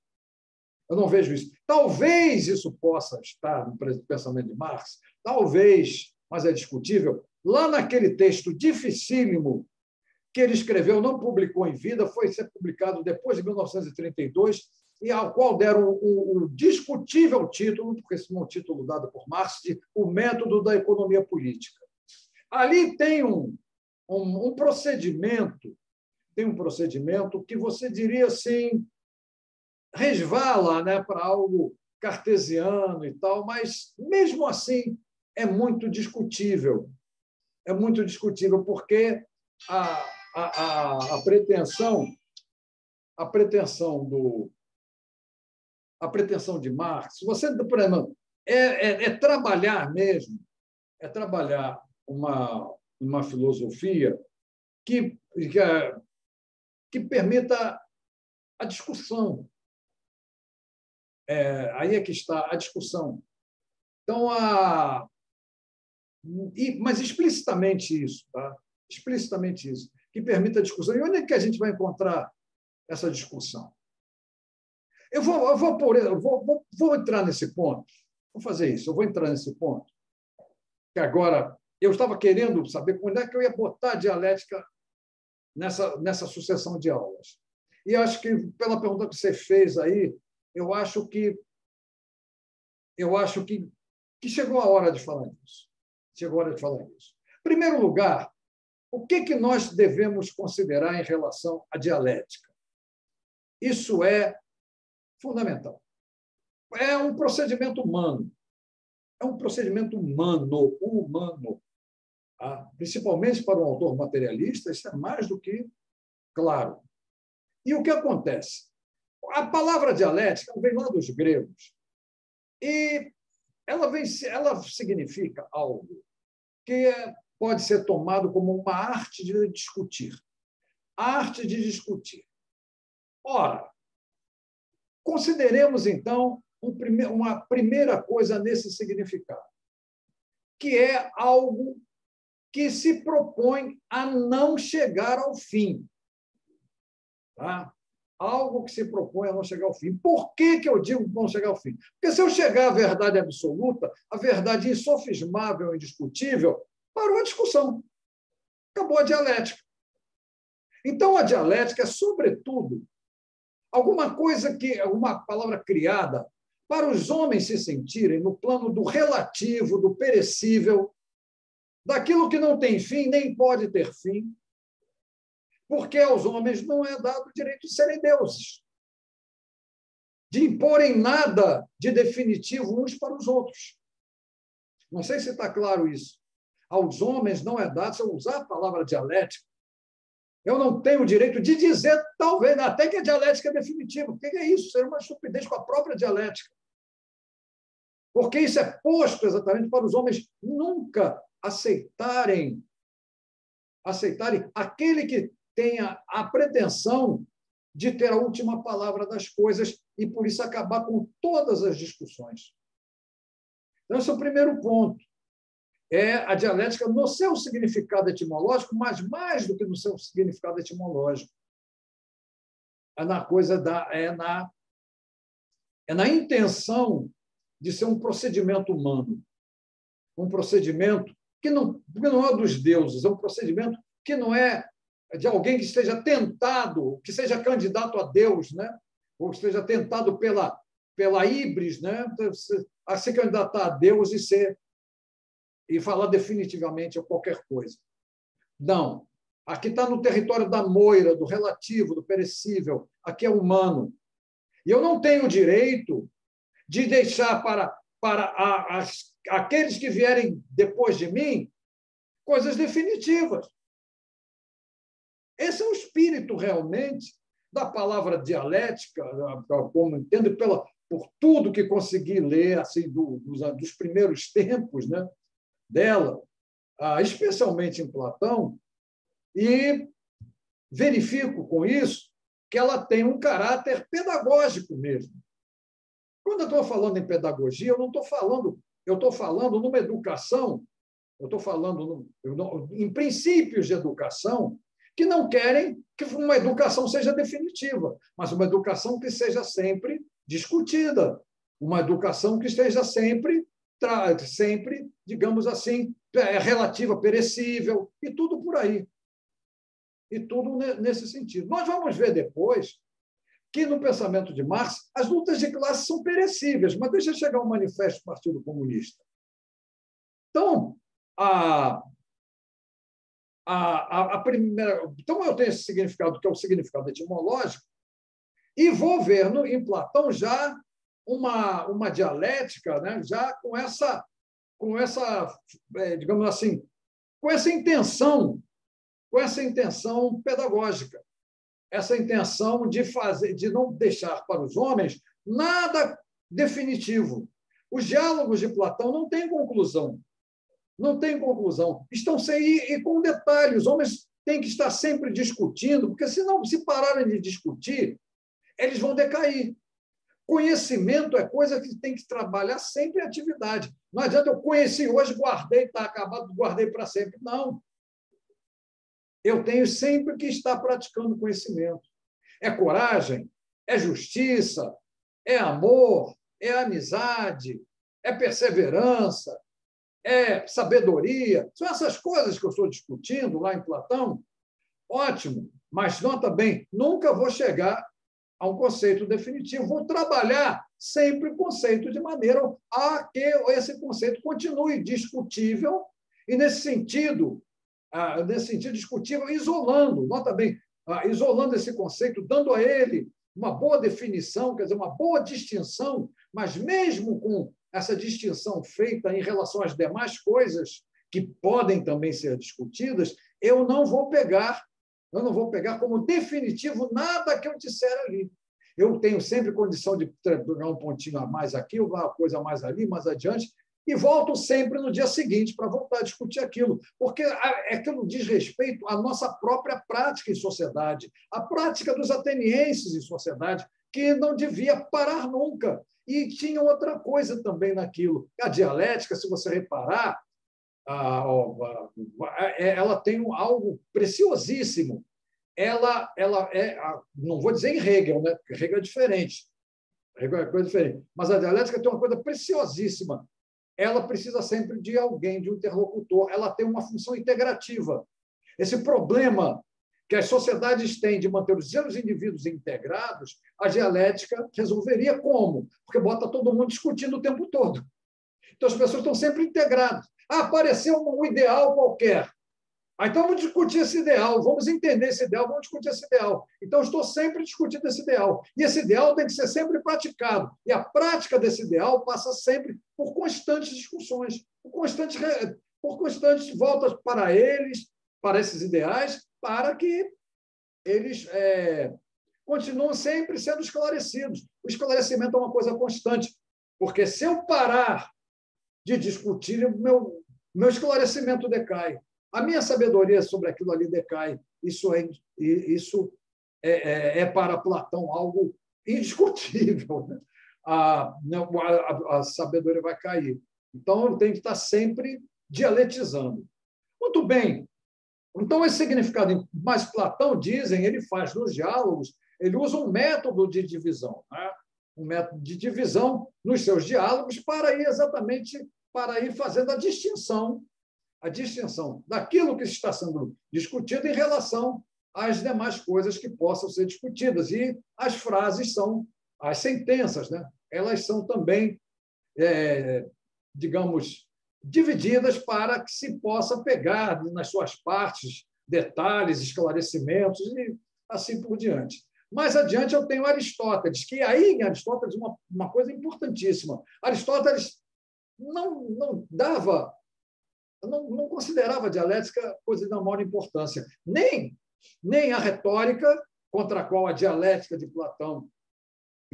Eu não vejo isso. Talvez isso possa estar no pensamento de Marx, talvez, mas é discutível, lá naquele texto dificílimo que ele escreveu, não publicou em vida, foi ser publicado depois de 1932, e ao qual deram o discutível título, porque esse é um título dado por Marx, de O Método da Economia Política. Ali tem um procedimento, que você diria assim, resvala, né, para algo cartesiano e tal, mas, mesmo assim, é muito discutível. É muito discutível, porque a pretensão de Marx, você, por exemplo, trabalhar mesmo, trabalhar uma filosofia que permita a discussão. Aí é que está a discussão. Então, mas explicitamente isso, tá? Explicitamente isso, que permita a discussão. E onde é que a gente vai encontrar essa discussão? Eu vou entrar nesse ponto. Vou fazer isso, eu vou entrar nesse ponto. Que agora, eu estava querendo saber quando é que eu ia botar a dialética nessa sucessão de aulas. E acho que, pela pergunta que você fez aí, eu acho que chegou a hora de falar disso. Chegou a hora de falar disso. Em primeiro lugar, o que nós devemos considerar em relação à dialética? Isso é fundamental. É um procedimento humano. É um procedimento humano. Tá? Principalmente para um autor materialista, isso é mais do que claro. E o que acontece? A palavra dialética vem lá dos gregos e ela significa algo que pode ser tomado como uma arte de discutir. A arte de discutir. Ora, consideremos, então, uma primeira coisa nesse significado, que é algo que se propõe a não chegar ao fim. Tá? Algo que se propõe a não chegar ao fim. Por que eu digo não chegar ao fim? Porque se eu chegar à verdade absoluta, a verdade insofismável e indiscutível, parou a discussão. Acabou a dialética. Então, a dialética é, sobretudo, alguma palavra criada para os homens se sentirem no plano do relativo, do perecível, daquilo que não tem fim, nem pode ter fim, porque aos homens não é dado o direito de serem deuses, de imporem nada de definitivo uns para os outros. Não sei se está claro isso. Aos homens não é dado, se eu usar a palavra dialética, eu não tenho o direito de dizer, talvez, até que a dialética é definitiva. O que é isso? Seria uma estupidez com a própria dialética. Porque isso é posto exatamente para os homens nunca aceitarem aquele que tenha a pretensão de ter a última palavra das coisas e, por isso, acabar com todas as discussões. Então, esse é o primeiro ponto. É a dialética no seu significado etimológico, mas mais do que no seu significado etimológico. É na intenção de ser um procedimento humano. Um procedimento que não é dos deuses, é um procedimento que não é de alguém que esteja tentado, que seja candidato a Deus, né? Ou que esteja tentado pela híbris, né? A se candidatar a Deus e falar definitivamente a qualquer coisa. Não. Aqui está no território da moira, do relativo, do perecível. Aqui é humano. E eu não tenho o direito de deixar para aqueles que vierem depois de mim, coisas definitivas. Esse é o espírito, realmente, da palavra dialética, como entendo, por tudo que consegui ler assim, dos primeiros tempos, né, dela, especialmente em Platão, e verifico com isso que ela tem um caráter pedagógico mesmo. Quando eu estou falando em pedagogia, eu estou falando numa educação, eu estou falando em princípios de educação que não querem que uma educação seja definitiva, mas uma educação que seja sempre discutida, uma educação que esteja sempre, digamos assim, relativa, perecível, e tudo por aí. E tudo nesse sentido. Nós vamos ver depois que, no pensamento de Marx, as lutas de classe são perecíveis, mas deixa chegar um manifesto do Partido Comunista. Então, então, eu tenho esse significado, que é o significado etimológico, e vou ver em Platão já uma dialética, né, já com essa, digamos assim, com essa intenção pedagógica, essa intenção de não deixar para os homens nada definitivo. Os diálogos de Platão não têm conclusão. Não tem conclusão. Estão e com detalhe, os homens têm que estar sempre discutindo, porque senão, se pararem de discutir, eles vão decair. Conhecimento é coisa que tem que trabalhar sempre em atividade. Não adianta eu conheci hoje, guardei, está acabado, guardei para sempre. Não. Eu tenho sempre que estar praticando conhecimento. É coragem, é justiça, é amor, é amizade, é perseverança, é sabedoria. São essas coisas que eu estou discutindo lá em Platão. Ótimo, mas nota bem, nunca vou chegar a um conceito definitivo. Vou trabalhar sempre o conceito de maneira a que esse conceito continue discutível e, nesse sentido discutível, isolando, nota bem, isolando esse conceito, dando a ele uma boa definição, quer dizer, uma boa distinção, mas mesmo com essa distinção feita em relação às demais coisas que podem também ser discutidas, eu não vou pegar como definitivo nada que eu disser ali. Eu tenho sempre condição de pegar um pontinho a mais aqui, uma coisa a mais ali, mais adiante, e volto sempre no dia seguinte para voltar a discutir aquilo, porque aquilo diz respeito à nossa própria prática em sociedade, a prática dos atenienses em sociedade, que não devia parar nunca. E tinha outra coisa também naquilo. A dialética, se você reparar, ela tem algo preciosíssimo. Ela é, não vou dizer em Hegel, né? Porque Hegel é diferente. Hegel é coisa diferente. Mas a dialética tem uma coisa preciosíssima. Ela precisa sempre de alguém, de um interlocutor. Ela tem uma função integrativa. Esse problema que as sociedades têm de manter os seus indivíduos integrados, a dialética resolveria como? Porque bota todo mundo discutindo o tempo todo. Então, as pessoas estão sempre integradas. Apareceu um ideal qualquer. Então, vamos discutir esse ideal, vamos entender esse ideal, vamos discutir esse ideal. Então, estou sempre discutindo esse ideal. E esse ideal tem que ser sempre praticado. E a prática desse ideal passa sempre por constantes discussões, por constantes voltas para eles, para esses ideais, para que eles continuem sempre sendo esclarecidos. O esclarecimento é uma coisa constante, porque se eu parar de discutir, meu esclarecimento decai. A minha sabedoria sobre aquilo ali decai. Isso é para Platão algo indiscutível. Né? A sabedoria vai cair. Então, eu tenho que estar sempre dialetizando. Muito bem. Então, esse significado, mas Platão, dizem, ele faz nos diálogos, ele usa um método de divisão, né? Um método de divisão nos seus diálogos para ir fazendo a distinção daquilo que está sendo discutido em relação às demais coisas que possam ser discutidas. E as frases são as sentenças, né? Elas são também, digamos, divididas para que se possa pegar nas suas partes detalhes, esclarecimentos e assim por diante. Mais adiante eu tenho Aristóteles, que aí em Aristóteles uma coisa importantíssima. Aristóteles não dava, não considerava a dialética coisa de maior importância, nem a retórica, contra a qual a dialética de Platão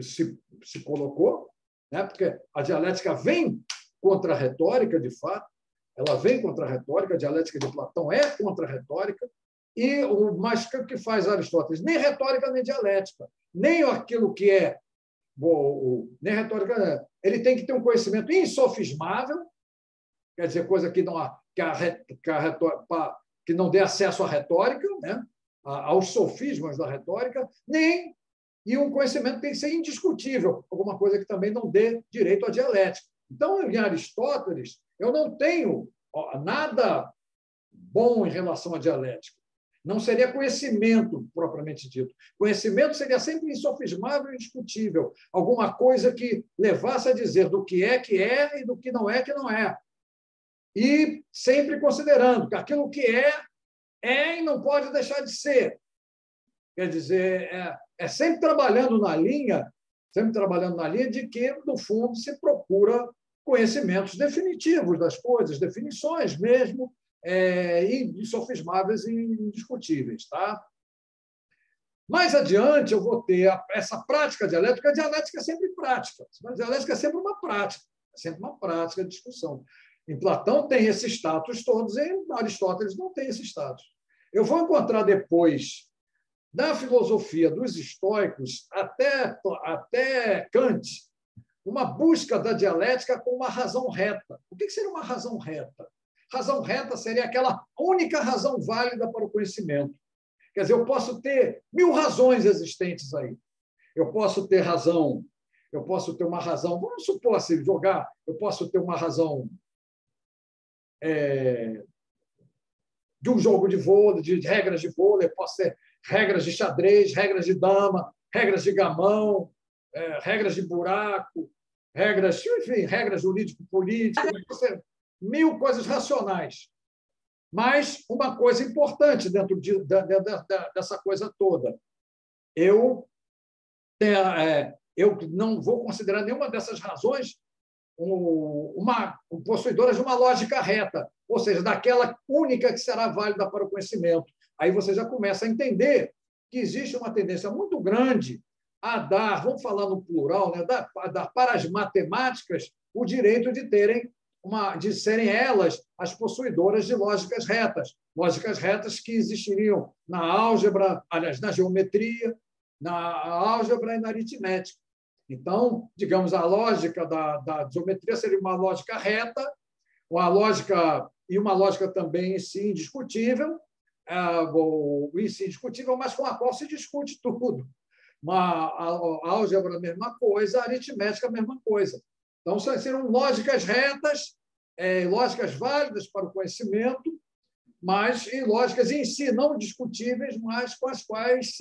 se colocou, né? Porque a dialética vem contra a retórica, de fato, ela vem contra a retórica, a dialética de Platão é contra a retórica, mas o que faz Aristóteles? Nem retórica, nem dialética, nem aquilo que é, nem retórica, ele tem que ter um conhecimento insofismável, quer dizer, coisa que não dê acesso à retórica, né? Aos sofismas da retórica, e um conhecimento tem que ser indiscutível, alguma coisa que também não dê direito à dialética. Então, em Aristóteles, eu não tenho nada bom em relação à dialética. Não seria conhecimento, propriamente dito. Conhecimento seria sempre insofismável e indiscutível, alguma coisa que levasse a dizer do que é e do que não é que não é. E sempre considerando que aquilo que é e não pode deixar de ser. Quer dizer, sempre trabalhando na linha de que, no fundo, se procura conhecimentos definitivos das coisas, definições mesmo, insofismáveis e indiscutíveis. Tá? Mais adiante, eu vou ter essa prática dialética. A dialética é sempre prática. A dialética é sempre uma prática de discussão. Em Platão tem esse status todos, em Aristóteles não tem esse status. Eu vou encontrar depois, da filosofia dos estoicos até Kant, uma busca da dialética com uma razão reta. O que seria uma razão reta? Razão reta seria aquela única razão válida para o conhecimento. Quer dizer, eu posso ter 1000 razões existentes aí. Eu posso ter uma razão, vamos supor assim, eu posso ter uma razão de um jogo de vôlei, de regras de vôlei, eu posso ter regras de xadrez, regras de dama, regras de gamão, regras de buraco, regras jurídico-políticas, 1000 coisas racionais. Mas uma coisa importante dentro dessa coisa toda, eu não vou considerar nenhuma dessas razões possuidoras de uma lógica reta, ou seja, daquela única que será válida para o conhecimento. Aí você já começa a entender que existe uma tendência muito grande a dar, vamos falar no plural, né, a dar para as matemáticas o direito de serem elas as possuidoras de lógicas retas que existiriam na álgebra, aliás, na geometria, na álgebra e na aritmética. Então, digamos, a lógica da geometria seria uma lógica reta, uma lógica também em si indiscutível, mas com a qual se discute tudo. A álgebra, a mesma coisa, a aritmética, a mesma coisa. Então, seriam lógicas retas, lógicas válidas para o conhecimento, e lógicas em si não discutíveis, mas com as quais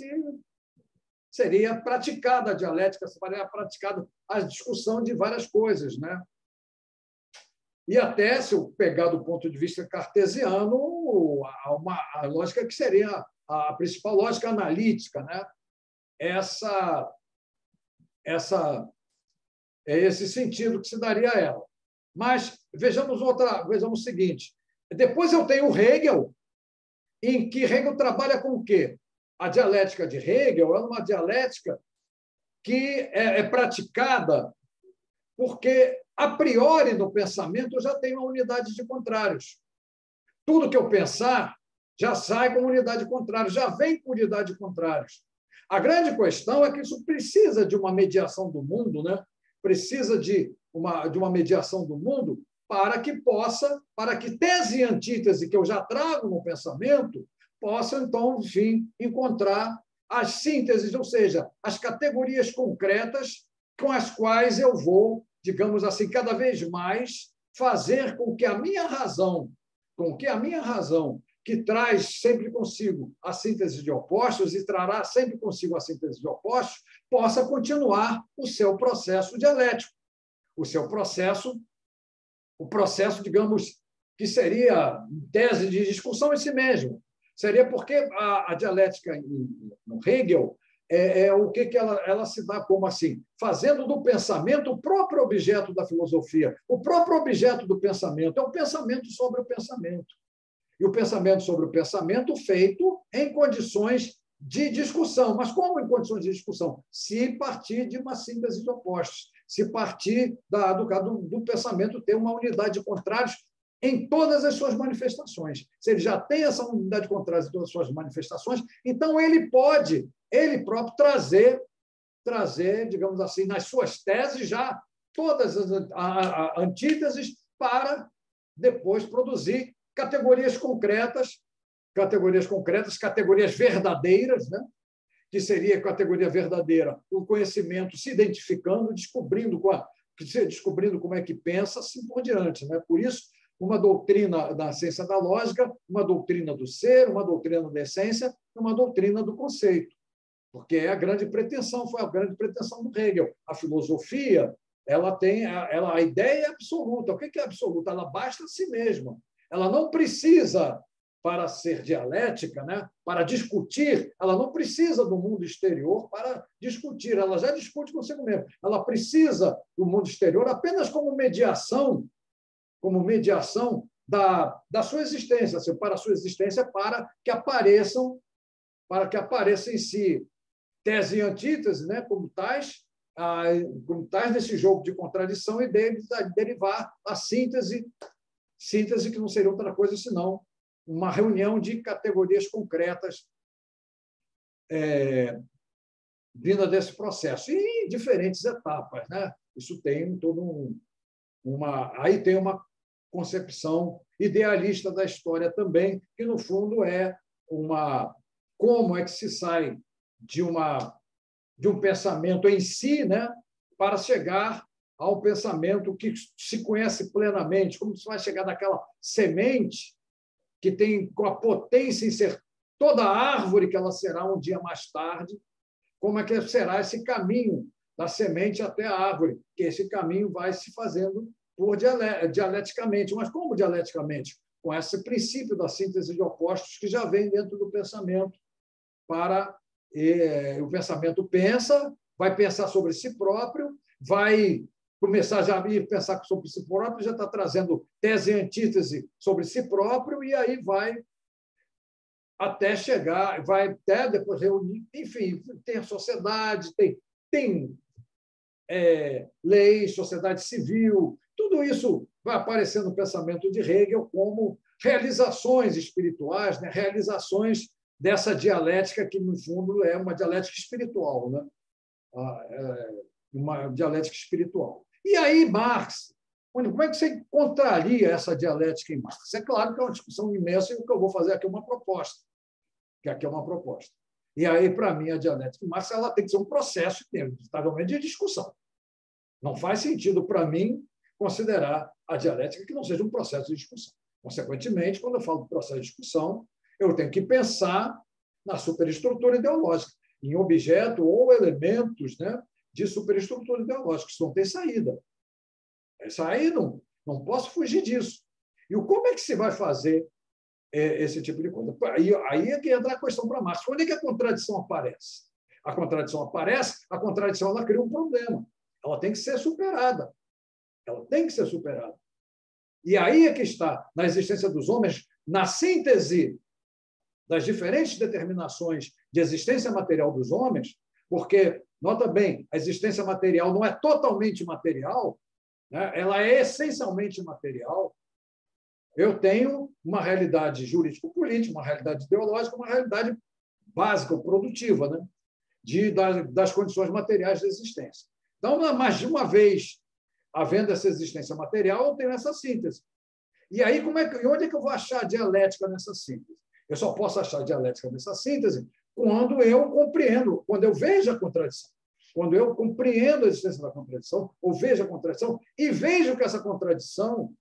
seria praticada a dialética, seria praticada a discussão de várias coisas, né? E até, se eu pegar do ponto de vista cartesiano, a lógica que seria a principal lógica analítica, né? Esse sentido que se daria a ela. Mas vejamos o seguinte: depois eu tenho Hegel, em que Hegel trabalha com o quê? A dialética de Hegel é uma dialética que é praticada porque, a priori, no pensamento, eu já tenho uma unidade de contrários. Tudo que eu pensar já sai com unidade de contrários, já vem com unidade de contrários. A grande questão é que isso precisa de uma mediação do mundo, né? Precisa de uma mediação do mundo para que tese e antítese que eu já trago no pensamento possam, então, enfim, encontrar as sínteses, ou seja, as categorias concretas com as quais eu vou, digamos assim, cada vez mais fazer com que a minha razão, que traz sempre consigo a síntese de opostos e trará sempre consigo a síntese de opostos, possa continuar o seu processo dialético, o processo, digamos, que seria tese de discussão em si mesmo. Seria porque a dialética no Hegel o que ela se dá como assim? Fazendo do pensamento o próprio objeto da filosofia. O próprio objeto do pensamento é o pensamento sobre o pensamento. E o pensamento sobre o pensamento feito em condições de discussão. Mas como em condições de discussão? Se partir de uma síntese de opostos, se partir do pensamento ter uma unidade de contrários em todas as suas manifestações. Se ele já tem essa unidade de contrários em todas as suas manifestações, então ele pode, ele próprio, trazer, digamos assim, nas suas teses já todas as antíteses para depois produzir categorias concretas, categorias verdadeiras, né? Que seria a categoria verdadeira, o conhecimento se identificando, descobrindo como é que pensa, assim por diante, né? Por isso, uma doutrina da ciência da lógica, uma doutrina do ser, uma doutrina da essência, uma doutrina do conceito, porque é a grande pretensão, foi a grande pretensão do Hegel. A filosofia, a ideia é absoluta. O que é absoluta? Ela basta a si mesma. Ela não precisa, para ser dialética, né, para discutir, ela não precisa do mundo exterior para discutir, ela já discute consigo mesma. Ela precisa do mundo exterior apenas como mediação da sua existência, assim, para a sua existência, para que apareçam em si tese e antítese, né, como tais desse jogo de contradição, e derivar a síntese que não seria outra coisa senão uma reunião de categorias concretas vinda desse processo, e em diferentes etapas, né? Isso tem aí tem uma concepção idealista da história também, que, no fundo, como é que se sai de um pensamento em si, né, para chegar ao pensamento que se conhece plenamente, como se vai chegar naquela semente que tem com a potência em ser toda a árvore que ela será um dia mais tarde, como é que será esse caminho da semente até a árvore, que esse caminho vai se fazendo dialeticamente. Mas como dialeticamente? Com esse princípio da síntese de opostos que já vem dentro do pensamento. O pensamento vai pensar sobre si próprio, vai começar já a pensar sobre si próprio, já está trazendo tese e antítese sobre si próprio, e aí vai até chegar, vai até depois reunir, enfim, tem a sociedade, tem leis, sociedade civil, tudo isso vai aparecer no pensamento de Hegel como realizações espirituais, né? Realizações dessa dialética que, no fundo, é uma dialética espiritual, né? Uma dialética espiritual. E aí, Marx, como é que você encontraria essa dialética em Marx? É claro que é uma discussão imensa, e o que eu vou fazer aqui é uma proposta. E aí, para mim, a dialética em Marx ela tem que ser um processo, inevitavelmente, de discussão. Não faz sentido, para mim, considerar a dialética que não seja um processo de discussão. Consequentemente, quando eu falo de processo de discussão, eu tenho que pensar na superestrutura ideológica, em objeto ou elementos, né, de superestrutura ideológica. Isso não tem saída. Essa aí não posso fugir disso. E como é que se vai fazer esse tipo de coisa? Aí é que entra a questão para Marx. Onde é que a contradição aparece? A contradição ela cria um problema. Ela tem que ser superada. E aí é que está, na existência dos homens, na síntese das diferentes determinações de existência material dos homens, porque, nota bem, a existência material não é totalmente material, né? Ela é essencialmente material. Eu tenho uma realidade jurídico-política, uma realidade ideológica, uma realidade básica, produtiva, né? Das condições materiais da existência. Então, mais de uma vez, havendo essa existência material, eu tenho essa síntese. E aí, onde é que eu vou achar a dialética nessa síntese? Eu só posso achar a dialética nessa síntese quando eu compreendo, quando eu vejo a contradição. Quando eu compreendo a existência da contradição, ou vejo a contradição, e vejo que essa contradição,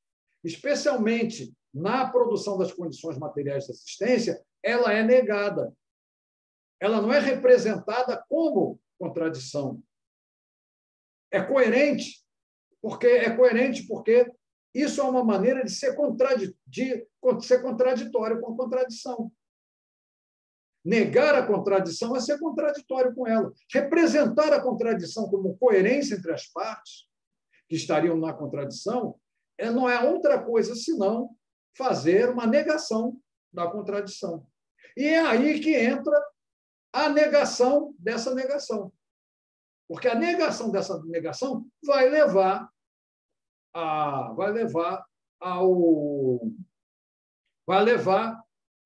especialmente na produção das condições materiais da existência, ela é negada. Ela não é representada como contradição. É coerente porque isso é uma maneira de ser contraditório com a contradição. Negar a contradição é ser contraditório com ela. Representar a contradição como coerência entre as partes que estariam na contradição não é outra coisa senão fazer uma negação da contradição. E é aí que entra a negação dessa negação. Porque a negação dessa negação vai levar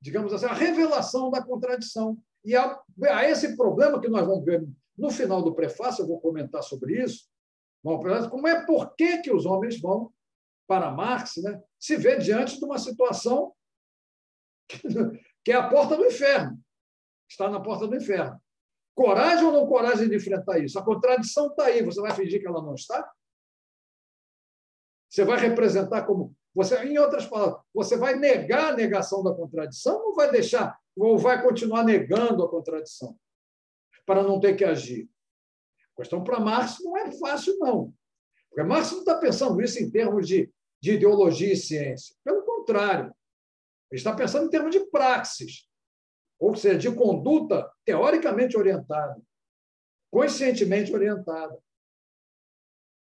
digamos assim, a revelação da contradição. E a esse problema que nós vamos ver no final do prefácio, eu vou comentar sobre isso, como é por que os homens vão, para Marx, né, se ver diante de uma situação que é a porta do inferno, está na porta do inferno. Coragem ou não coragem de enfrentar isso? A contradição está aí, você vai fingir que ela não está? Você vai representar como... em outras palavras, você vai negar a negação da contradição ou vai continuar negando a contradição para não ter que agir? A questão para Marx não é fácil, não. Porque Marx não está pensando isso em termos de ideologia e ciência. Pelo contrário, ele está pensando em termos de praxis, ou seja, de conduta teoricamente orientada, conscientemente orientada.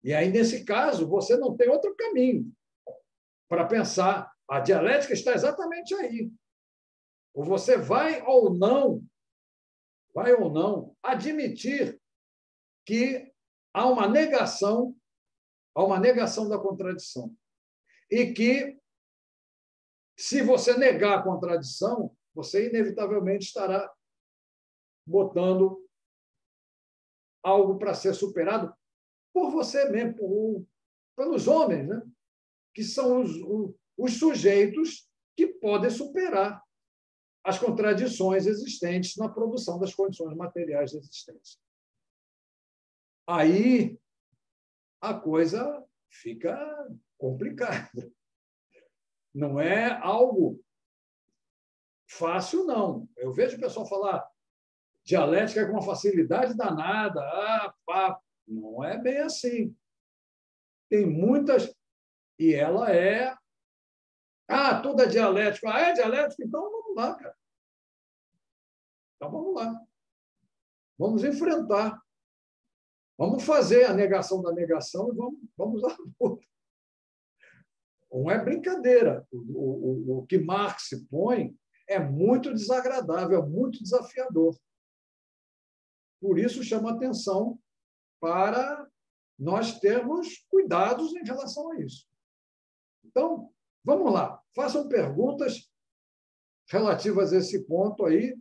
E aí, nesse caso, você não tem outro caminho para pensar. A dialética está exatamente aí. Ou você vai ou não admitir que há uma negação da contradição. E que, se você negar a contradição, você inevitavelmente estará botando algo para ser superado por você mesmo, pelos homens, né? Que são os sujeitos que podem superar as contradições existentes na produção das condições materiais de existência. Aí a coisa fica complicada. Não é algo fácil, não. Eu vejo o pessoal falar dialética com uma facilidade danada. Não é bem assim. Tem muitas... E ela é... tudo é dialético. É dialético? Então vamos lá, cara. Então vamos lá. Vamos enfrentar. Vamos fazer a negação da negação e vamos à luta. Não é brincadeira. O que Marx põe é muito desagradável, é muito desafiador. Por isso chama atenção para nós termos cuidados em relação a isso. Então, vamos lá. Façam perguntas relativas a esse ponto aí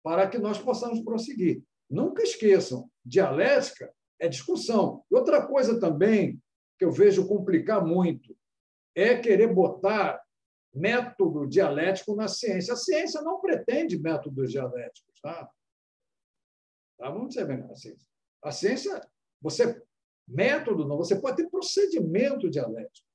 para que nós possamos prosseguir. Nunca esqueçam, dialética é discussão. E outra coisa também que eu vejo complicar muito é querer botar método dialético na ciência. A ciência não pretende métodos dialéticos. Tá? Vamos dizer bem, a ciência, método não, você pode ter procedimento dialético.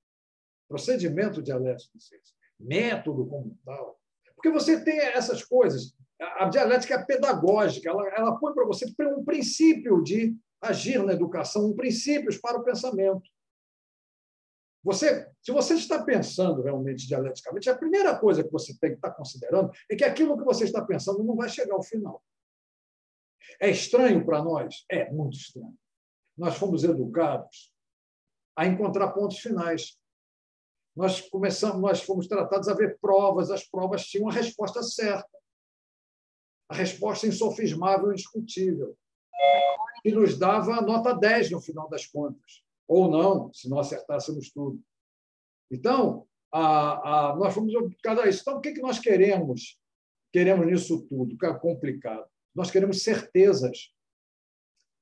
Procedimento dialético na ciência. Método como tal. Porque você tem essas coisas. A dialética é pedagógica, ela põe para você um princípio de agir na educação, princípios para o pensamento. Se você está pensando realmente dialeticamente, a primeira coisa que você tem que estar considerando é que aquilo que você está pensando não vai chegar ao final. É estranho para nós? É muito estranho. Nós fomos educados a encontrar pontos finais. Nós fomos tratados a ver provas, as provas tinham a resposta certa. A resposta insofismável e indiscutível. E nos dava nota 10 no final das contas. Ou não, se não acertássemos tudo. Então, nós fomos obrigados a isso. Então, o que nós queremos? Queremos nisso tudo, que é complicado. Nós queremos certezas.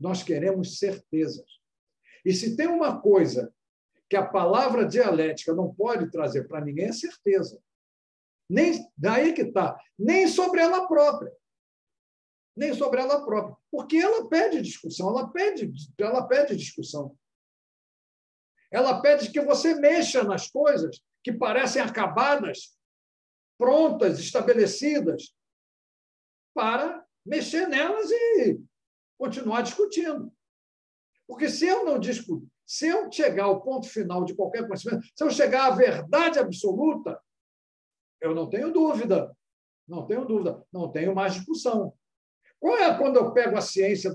Nós queremos certezas. E se tem uma coisa que a palavra dialética não pode trazer para ninguém, é certeza. Daí que está. Nem sobre ela própria. Nem sobre ela própria. Porque ela pede discussão, ela pede discussão. Ela pede que você mexa nas coisas que parecem acabadas, prontas, estabelecidas, para mexer nelas e continuar discutindo. Porque se eu não discutir, se eu chegar ao ponto final de qualquer conhecimento, se eu chegar à verdade absoluta, eu não tenho dúvida Não tenho dúvida. Não tenho mais discussão. Qual é quando eu pego a ciência,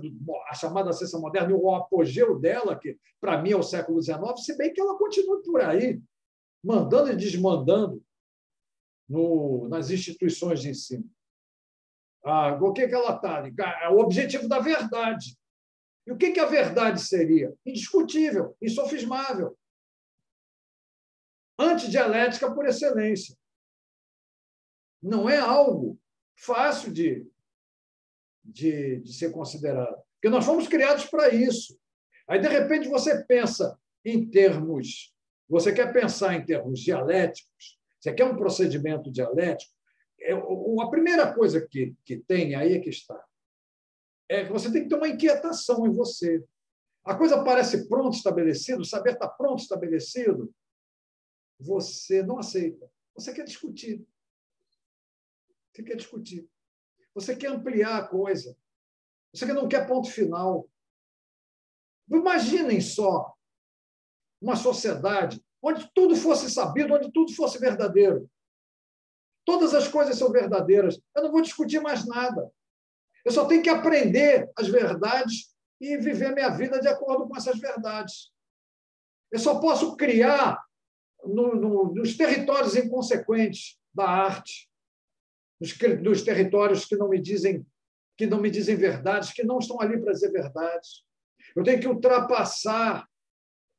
a chamada ciência moderna, e o apogeu dela, que para mim é o século XIX, se bem que ela continua por aí, mandando e desmandando nas instituições de ensino. O que ela está? É o objetivo da verdade. E o que a verdade seria? Indiscutível, insofismável. Antidialética por excelência. Não é algo fácil de ser considerado. Porque nós fomos criados para isso. Aí, de repente, você pensa em termos... Você quer pensar em termos dialéticos, você quer um procedimento dialético, a primeira coisa que tem, aí é que está, é que você tem que ter uma inquietação em você. A coisa parece pronto estabelecido, o saber está pronto estabelecido, você não aceita. Você quer discutir. Você quer discutir. Você quer ampliar a coisa. Você não quer ponto final. Imaginem só uma sociedade onde tudo fosse sabido, onde tudo fosse verdadeiro. Todas as coisas são verdadeiras. Eu não vou discutir mais nada. Eu só tenho que aprender as verdades e viver minha vida de acordo com essas verdades. Eu só posso criar nos territórios inconsequentes da arte, nos territórios que não me dizem verdades, que não estão ali para dizer verdades. Eu tenho que ultrapassar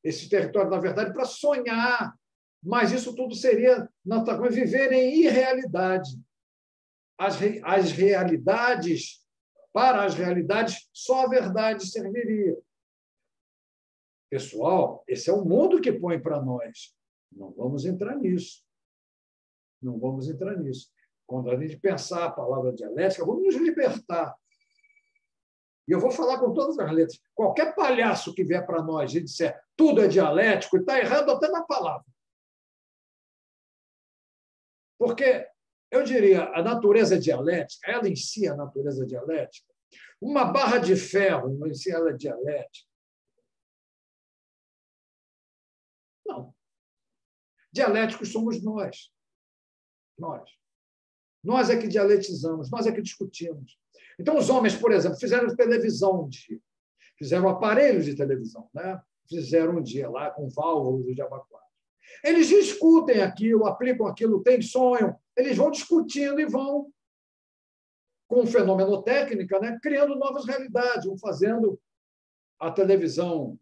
esse território da verdade para sonhar, mas isso tudo seria viver em irrealidade. As realidades, para as realidades, só a verdade serviria. Pessoal, esse é o mundo que põe para nós. Não vamos entrar nisso. Não vamos entrar nisso. Quando a gente pensar a palavra dialética, vamos nos libertar. E eu vou falar com todas as letras. Qualquer palhaço que vier para nós e disser tudo é dialético, está errado até na palavra. Porque, eu diria, a natureza dialética, ela em si é a natureza dialética. Uma barra de ferro, em si ela é dialética. Não. Dialéticos somos nós. Nós é que dialetizamos, nós é que discutimos. Então, os homens, por exemplo, fizeram televisão um dia, fizeram aparelhos de televisão, né? Fizeram um dia lá com válvulas de evacuar. Eles discutem aquilo, aplicam aquilo, têm sonho, eles vão discutindo e vão, com fenomeноtécnica, né? Criando novas realidades, vão fazendo a televisão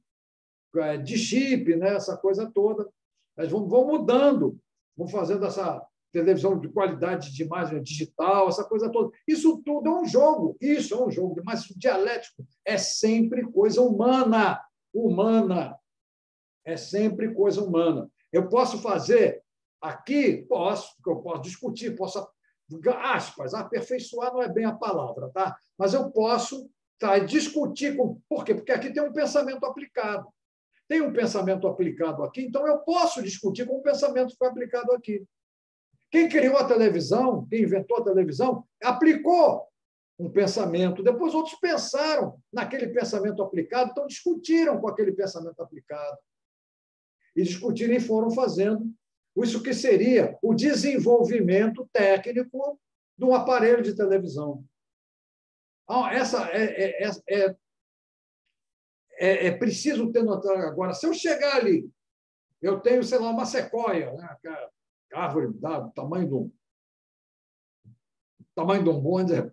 de chip, né? Essa coisa toda. Eles vão mudando, vão fazendo essa televisão de qualidade de imagem digital, essa coisa toda. Isso tudo é um jogo. Isso é um jogo, mas o dialético é sempre coisa humana. É sempre coisa humana. Eu posso fazer aqui? Posso, porque eu posso discutir, posso, aspas, aperfeiçoar não é bem a palavra, tá? Mas eu posso discutir com... Por quê? Porque aqui tem um pensamento aplicado. Tem um pensamento aplicado aqui, então eu posso discutir com o pensamento que foi aplicado aqui. Quem criou a televisão, quem inventou a televisão, aplicou um pensamento. Depois outros pensaram naquele pensamento aplicado, então discutiram com aquele pensamento aplicado. E discutiram e foram fazendo isso que seria o desenvolvimento técnico de um aparelho de televisão. Essa é preciso ter notado agora. Se eu chegar ali, eu tenho, sei lá, uma sequoia, né? Árvore do tamanho de um bonde, é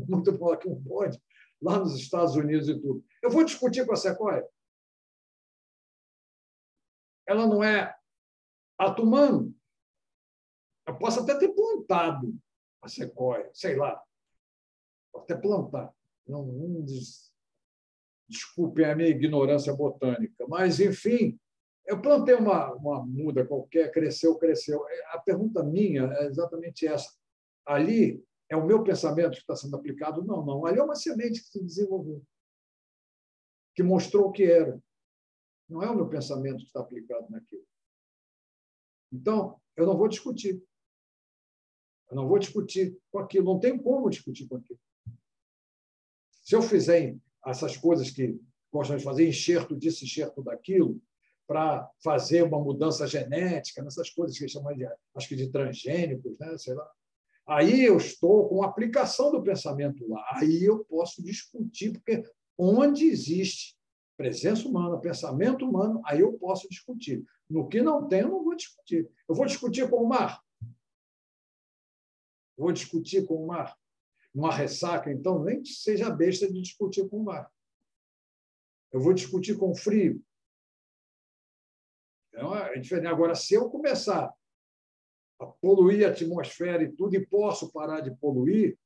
muito bom aqui um bonde, lá nos Estados Unidos e tudo. Eu vou discutir com a sequoia. Ela não é ato humano. Eu posso até ter plantado a sequoia, sei lá. Posso até plantar. Desculpem a minha ignorância botânica, mas, enfim, eu plantei uma muda qualquer, cresceu. A pergunta minha é exatamente essa. Ali é o meu pensamento que está sendo aplicado? Não. Ali é uma semente que se desenvolveu, que mostrou o que era. Não é o meu pensamento que está aplicado naquilo. Então, eu não vou discutir. Eu não vou discutir com aquilo. Não tenho como discutir com aquilo. Se eu fizer essas coisas que gostam de fazer, enxerto disso, enxerto daquilo, para fazer uma mudança genética, nessas coisas que chamam de, acho que de transgênicos, né? Sei lá. Aí eu estou com a aplicação do pensamento lá. Aí eu posso discutir, porque onde existe presença humana, pensamento humano, aí eu posso discutir. No que não tem, eu não vou discutir. Eu vou discutir com o mar? Vou discutir com o mar? Uma ressaca, então, nem que seja besta de discutir com o mar. Eu vou discutir com o frio. Então, é diferente. Agora, se eu começar a poluir a atmosfera e tudo, e posso parar de poluir,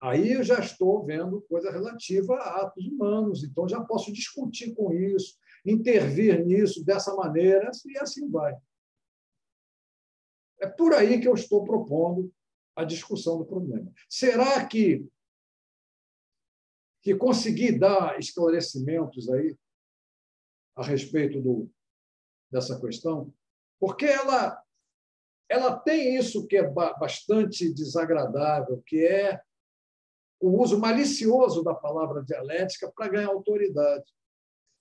aí eu já estou vendo coisa relativa a atos humanos, então já posso discutir com isso, intervir nisso dessa maneira, e assim vai. É por aí que eu estou propondo a discussão do problema. Será que consegui dar esclarecimentos aí a respeito dessa questão? Porque ela tem isso que é bastante desagradável, que é o uso malicioso da palavra dialética para ganhar autoridade.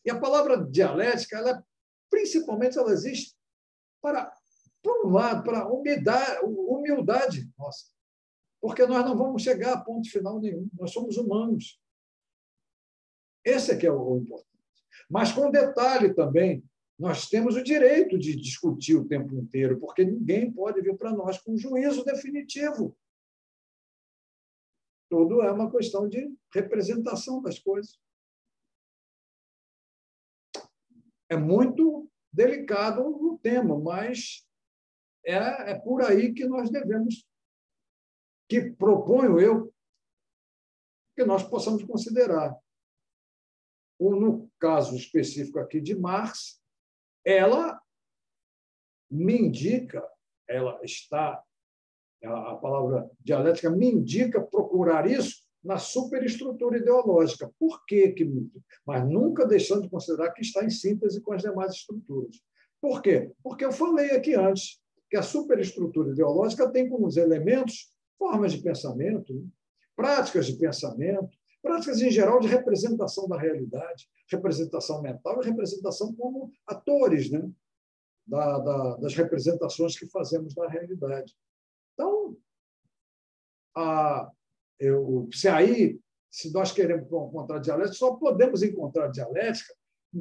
E a palavra dialética, principalmente, ela existe por um lado, para humildade nossa, porque nós não vamos chegar a ponto final nenhum, nós somos humanos. Esse é que é o importante. Mas com detalhe também, nós temos o direito de discutir o tempo inteiro, porque ninguém pode vir para nós com um juízo definitivo. Tudo é uma questão de representação das coisas. É muito delicado o tema, mas é por aí que nós devemos, que proponho eu, que nós possamos considerar. No caso específico aqui de Marx, ela me indica, a palavra dialética me indica procurar isso na superestrutura ideológica. Por quê? Mas nunca deixando de considerar que está em síntese com as demais estruturas. Por quê? Porque eu falei aqui antes que a superestrutura ideológica tem como os elementos formas de pensamento, práticas de pensamento, práticas em geral de representação da realidade, representação mental e representação como atores, né? Das representações que fazemos da realidade. Então, se nós queremos encontrar dialética, só podemos encontrar dialética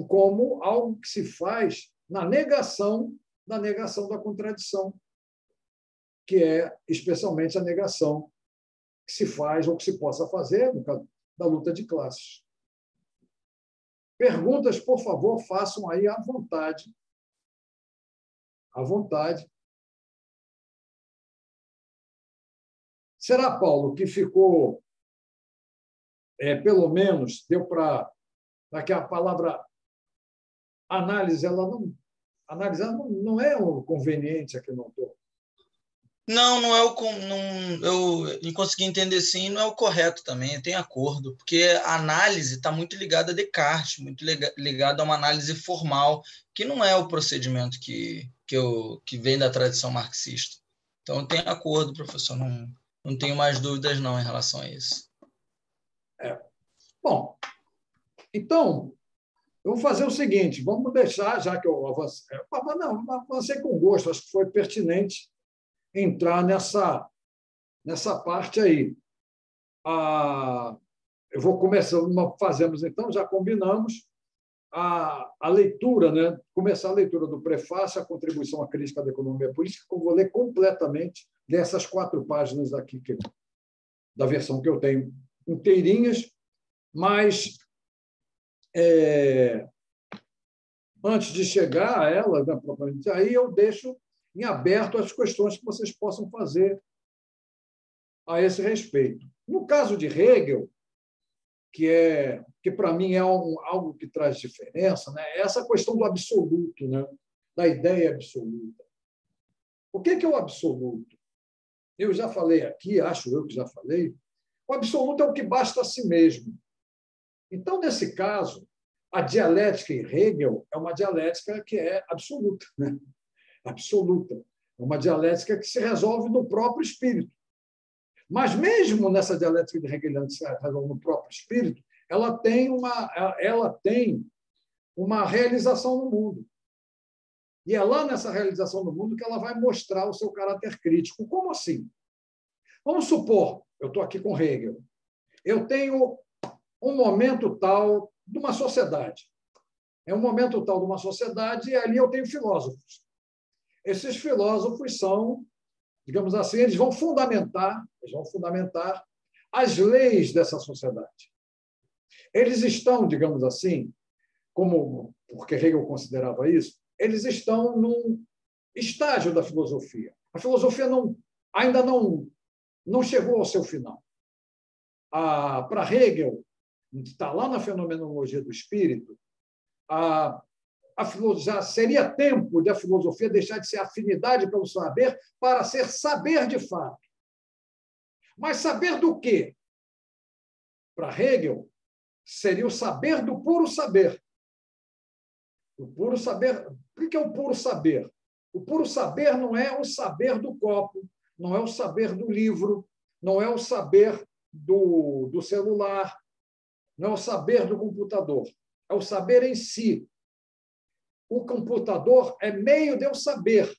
como algo que se faz na negação da contradição, que é especialmente a negação que se faz ou que se possa fazer no caso da luta de classes. Perguntas, por favor, façam aí à vontade. À vontade. Será, Paulo, que ficou, pelo menos, deu para que a palavra análise, analisar não é o conveniente aqui no autor? Não, não é eu consegui entender sim, não é o correto também, tem acordo, porque a análise está muito ligada a Descartes, muito ligada a uma análise formal, que não é o procedimento que vem da tradição marxista. Então, tem acordo, professor, não tenho mais dúvidas não em relação a isso. Bom, então, eu vou fazer o seguinte, vamos deixar, já que eu avancei com gosto, acho que foi pertinente entrar nessa parte aí. Eu vou começar, fazemos então, já combinamos a leitura, né? Começar a leitura do prefácio, a contribuição à crítica da economia política, que eu vou ler completamente dessas 4 páginas aqui, da versão que eu tenho inteirinhas, mas antes de chegar a ela, né, propriamente, aí eu deixo em aberto as questões que vocês possam fazer a esse respeito. No caso de Hegel, que para mim é algo que traz diferença, né? É essa questão do absoluto, né? Da ideia absoluta. O que é o absoluto? Eu já falei aqui, acho eu que já falei, o absoluto é o que basta a si mesmo. Então, nesse caso, a dialética em Hegel é uma dialética que é absoluta, né? Absoluta. É uma dialética que se resolve no próprio espírito. Mas, mesmo nessa dialética de Hegel que se resolve no próprio espírito, ela tem uma realização no mundo. E é lá nessa realização no mundo que ela vai mostrar o seu caráter crítico. Como assim? Vamos supor, eu estou aqui com Hegel, eu tenho um momento tal de uma sociedade. É um momento tal de uma sociedade e ali eu tenho filósofos. Esses filósofos são, digamos assim, eles vão fundamentar as leis dessa sociedade. Eles estão, digamos assim, porque Hegel considerava isso, eles estão num estágio da filosofia. A filosofia ainda não chegou ao seu final. Para Hegel, está lá na fenomenologia do espírito, já seria tempo da filosofia deixar de ser afinidade pelo saber para ser saber de fato. Mas saber do quê? Para Hegel, seria o saber do puro saber. O puro saber. O que é o puro saber? O puro saber não é o saber do copo, não é o saber do livro, não é o saber do celular, não é o saber do computador, é o saber em si. O computador é meio de eu saber.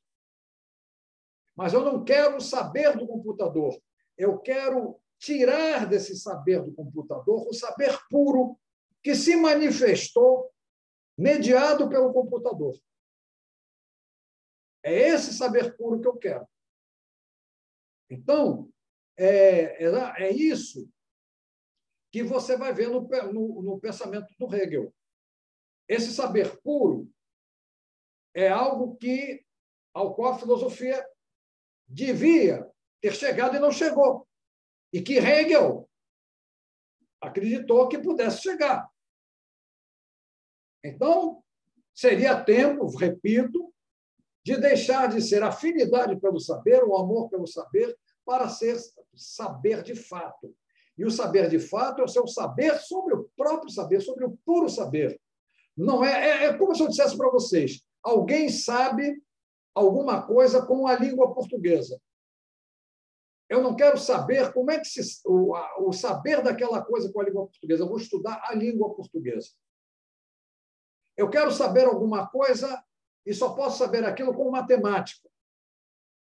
Mas eu não quero o saber do computador. Eu quero tirar desse saber do computador o saber puro que se manifestou mediado pelo computador. É esse saber puro que eu quero. Então, é isso que você vai ver no pensamento do Hegel. Esse saber puro é algo ao qual a filosofia devia ter chegado e não chegou. E que Hegel acreditou que pudesse chegar. Então, seria tempo, repito, de deixar de ser afinidade pelo saber, o amor pelo saber, para ser saber de fato. E o saber de fato é o seu saber sobre o próprio saber, sobre o puro saber. Não é como se eu dissesse para vocês, alguém sabe alguma coisa com a língua portuguesa. Eu não quero saber como é que o saber daquela coisa com a língua portuguesa. Eu vou estudar a língua portuguesa. Eu quero saber alguma coisa e só posso saber aquilo com matemática.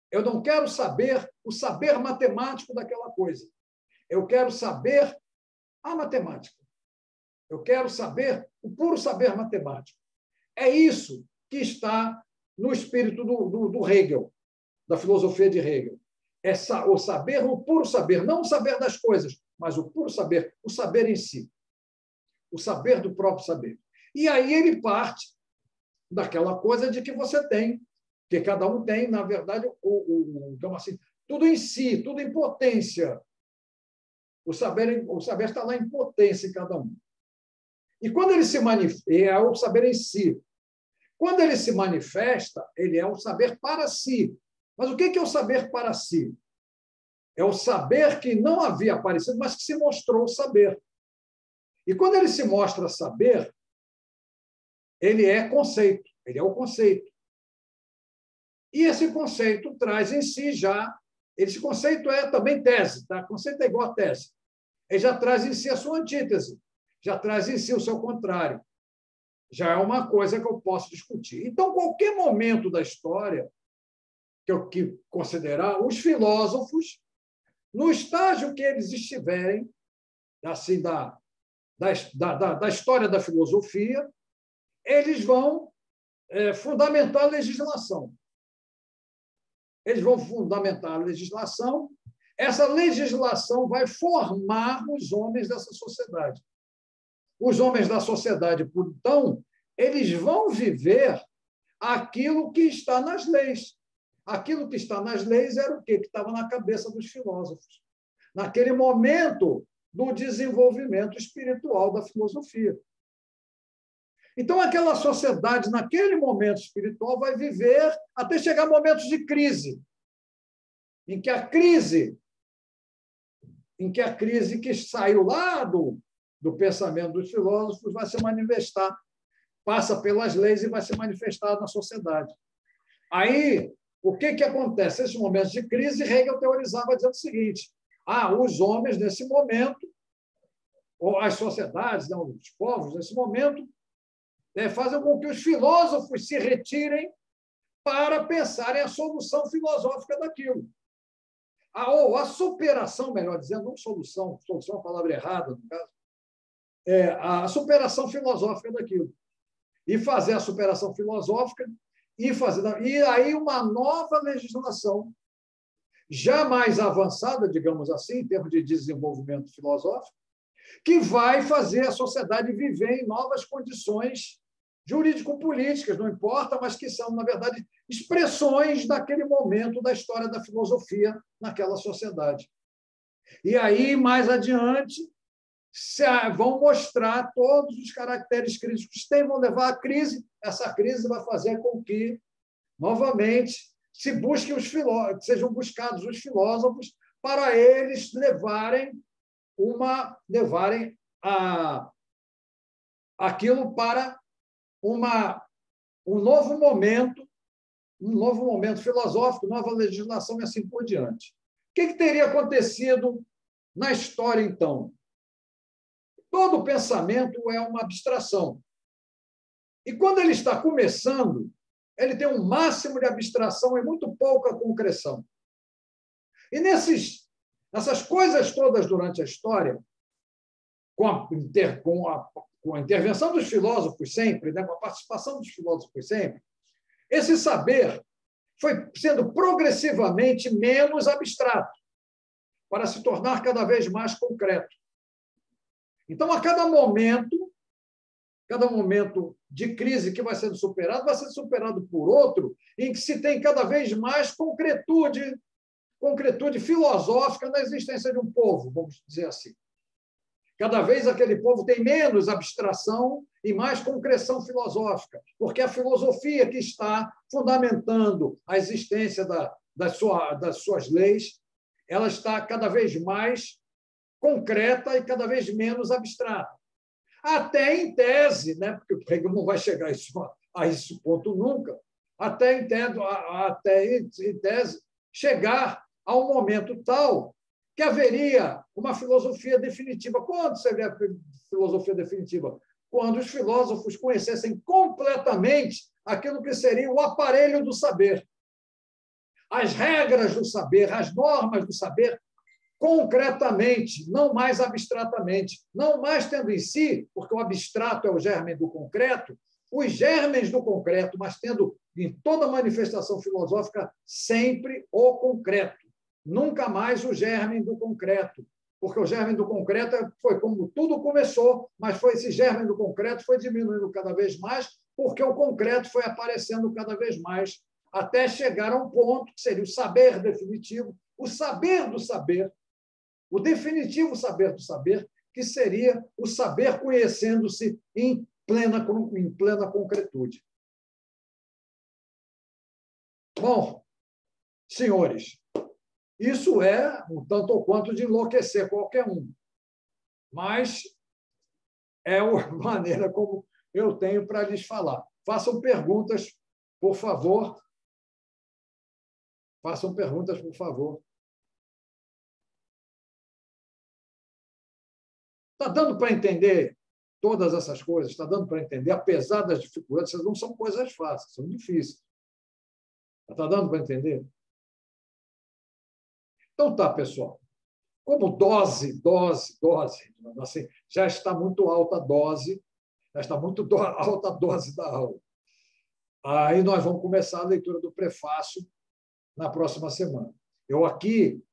Eu não quero saber o saber matemático daquela coisa. Eu quero saber a matemática. Eu quero saber o puro saber matemático. É isso que está no espírito do Hegel, da filosofia de Hegel. É o saber, o puro saber, não o saber das coisas, mas o puro saber, o saber em si. O saber do próprio saber. E aí ele parte daquela coisa de que você tem, que cada um tem, na verdade, então, assim, tudo em si, tudo em potência. O saber está lá em potência em cada um. E quando ele se manifesta, é o saber em si. Quando ele se manifesta, ele é o saber para si. Mas o que é o saber para si? É o saber que não havia aparecido, mas que se mostrou saber. E quando ele se mostra saber, ele é conceito, ele é o conceito. E esse conceito traz em si já... Esse conceito é também tese, tá? Conceito é igual a tese. Ele já traz em si a sua antítese, já traz em si o seu contrário. Já é uma coisa que eu posso discutir. Então, qualquer momento da história que eu considerar, os filósofos, no estágio que eles estiverem, assim, da história da filosofia, eles vão fundamentar a legislação. Eles vão fundamentar a legislação. Essa legislação vai formar os homens dessa sociedade. Os homens da sociedade, então, eles vão viver aquilo que está nas leis. Aquilo que está nas leis era o quê? Que estava na cabeça dos filósofos, naquele momento do desenvolvimento espiritual da filosofia. Então, aquela sociedade, naquele momento espiritual, vai viver até chegar a momentos de crise, em que a crise que saiu lá do pensamento dos filósofos vai se manifestar, passa pelas leis e vai se manifestar na sociedade. Aí, o que acontece? Nesses momentos de crise, Hegel teorizava dizendo o seguinte: os homens, nesse momento, ou as sociedades, não, os povos, nesse momento, fazem com que os filósofos se retirem para pensarem a solução filosófica daquilo. ou a superação, melhor dizendo, não solução, solução é a palavra errada, no caso, a superação filosófica daquilo. E fazer a superação filosófica e aí uma nova legislação, já mais avançada, digamos assim, em termos de desenvolvimento filosófico, que vai fazer a sociedade viver em novas condições jurídico-políticas, não importa, mas que são, na verdade, expressões daquele momento da história da filosofia naquela sociedade. E aí, mais adiante, vão mostrar todos os caracteres críticos que vão levar à crise. Essa crise vai fazer com que, novamente, se busquem os filósofos, sejam buscados os filósofos para eles levarem aquilo para um novo momento filosófico, nova legislação e assim por diante. O que teria acontecido na história, então? Todo pensamento é uma abstração. E quando ele está começando, ele tem um máximo de abstração e muito pouca concreção. E nessas coisas todas durante a história, com a intervenção dos filósofos sempre, né, com a participação dos filósofos sempre, esse saber foi sendo progressivamente menos abstrato, para se tornar cada vez mais concreto. Então, a cada momento de crise que vai sendo superado por outro, em que se tem cada vez mais concretude filosófica na existência de um povo, vamos dizer assim. Cada vez aquele povo tem menos abstração e mais concreção filosófica, porque a filosofia que está fundamentando a existência das suas leis, ela está cada vez mais concreta e cada vez menos abstrata. Até em tese, né? Porque o Hegel não vai chegar a esse ponto nunca, até em tese chegar a um momento tal que haveria uma filosofia definitiva. Quando seria a filosofia definitiva? Quando os filósofos conhecessem completamente aquilo que seria o aparelho do saber, as regras do saber, as normas do saber, concretamente, não mais abstratamente, não mais tendo em si, porque o abstrato é o germe do concreto, os germes do concreto, mas tendo em toda manifestação filosófica sempre o concreto, nunca mais o germe do concreto, porque o germe do concreto foi como tudo começou, mas esse germe do concreto foi diminuindo cada vez mais, porque o concreto foi aparecendo cada vez mais, até chegar a um ponto que seria o saber definitivo, o saber do saber, o definitivo saber do saber, que seria o saber conhecendo-se em plena concretude. Bom, senhores, isso é um tanto ou quanto de enlouquecer qualquer um, mas é a maneira como eu tenho para lhes falar. Façam perguntas, por favor. Façam perguntas, por favor. Está dando para entender todas essas coisas? Está dando para entender, apesar das dificuldades, essas não são coisas fáceis, são difíceis. Está dando para entender? Então tá, pessoal. Como dose, assim, já está muito alta a dose, já está muito alta a dose da aula. Aí nós vamos começar a leitura do prefácio na próxima semana. Eu aqui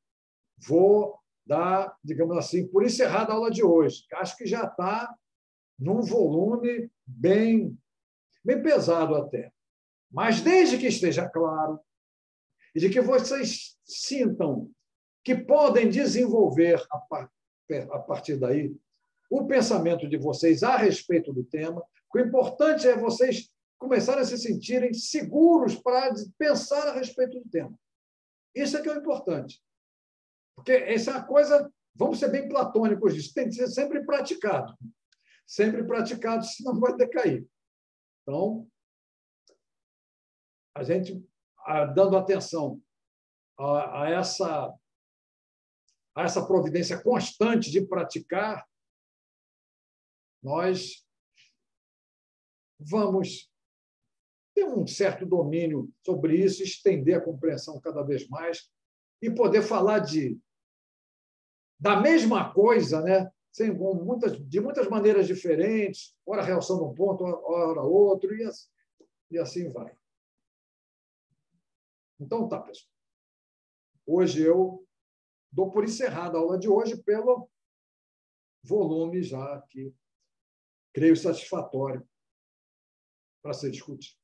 vou dar, digamos assim, por encerrada a aula de hoje. Acho que já está num volume bem pesado até. Mas desde que esteja claro e de que vocês sintam que podem desenvolver, a partir daí, o pensamento de vocês a respeito do tema, o importante é vocês começarem a se sentirem seguros para pensar a respeito do tema. Isso é que é o importante. Porque essa é uma coisa, vamos ser bem platônicos disso, tem que ser sempre praticado. Sempre praticado, senão vai decair. Então, a gente, dando atenção a essa providência constante de praticar, nós vamos ter um certo domínio sobre isso, estender a compreensão cada vez mais e poder falar da mesma coisa, né? De muitas maneiras diferentes, ora reação num ponto, ora outro, e assim vai. Então, tá, pessoal. Hoje eu dou por encerrada a aula de hoje pelo volume já que creio satisfatório para ser discutido.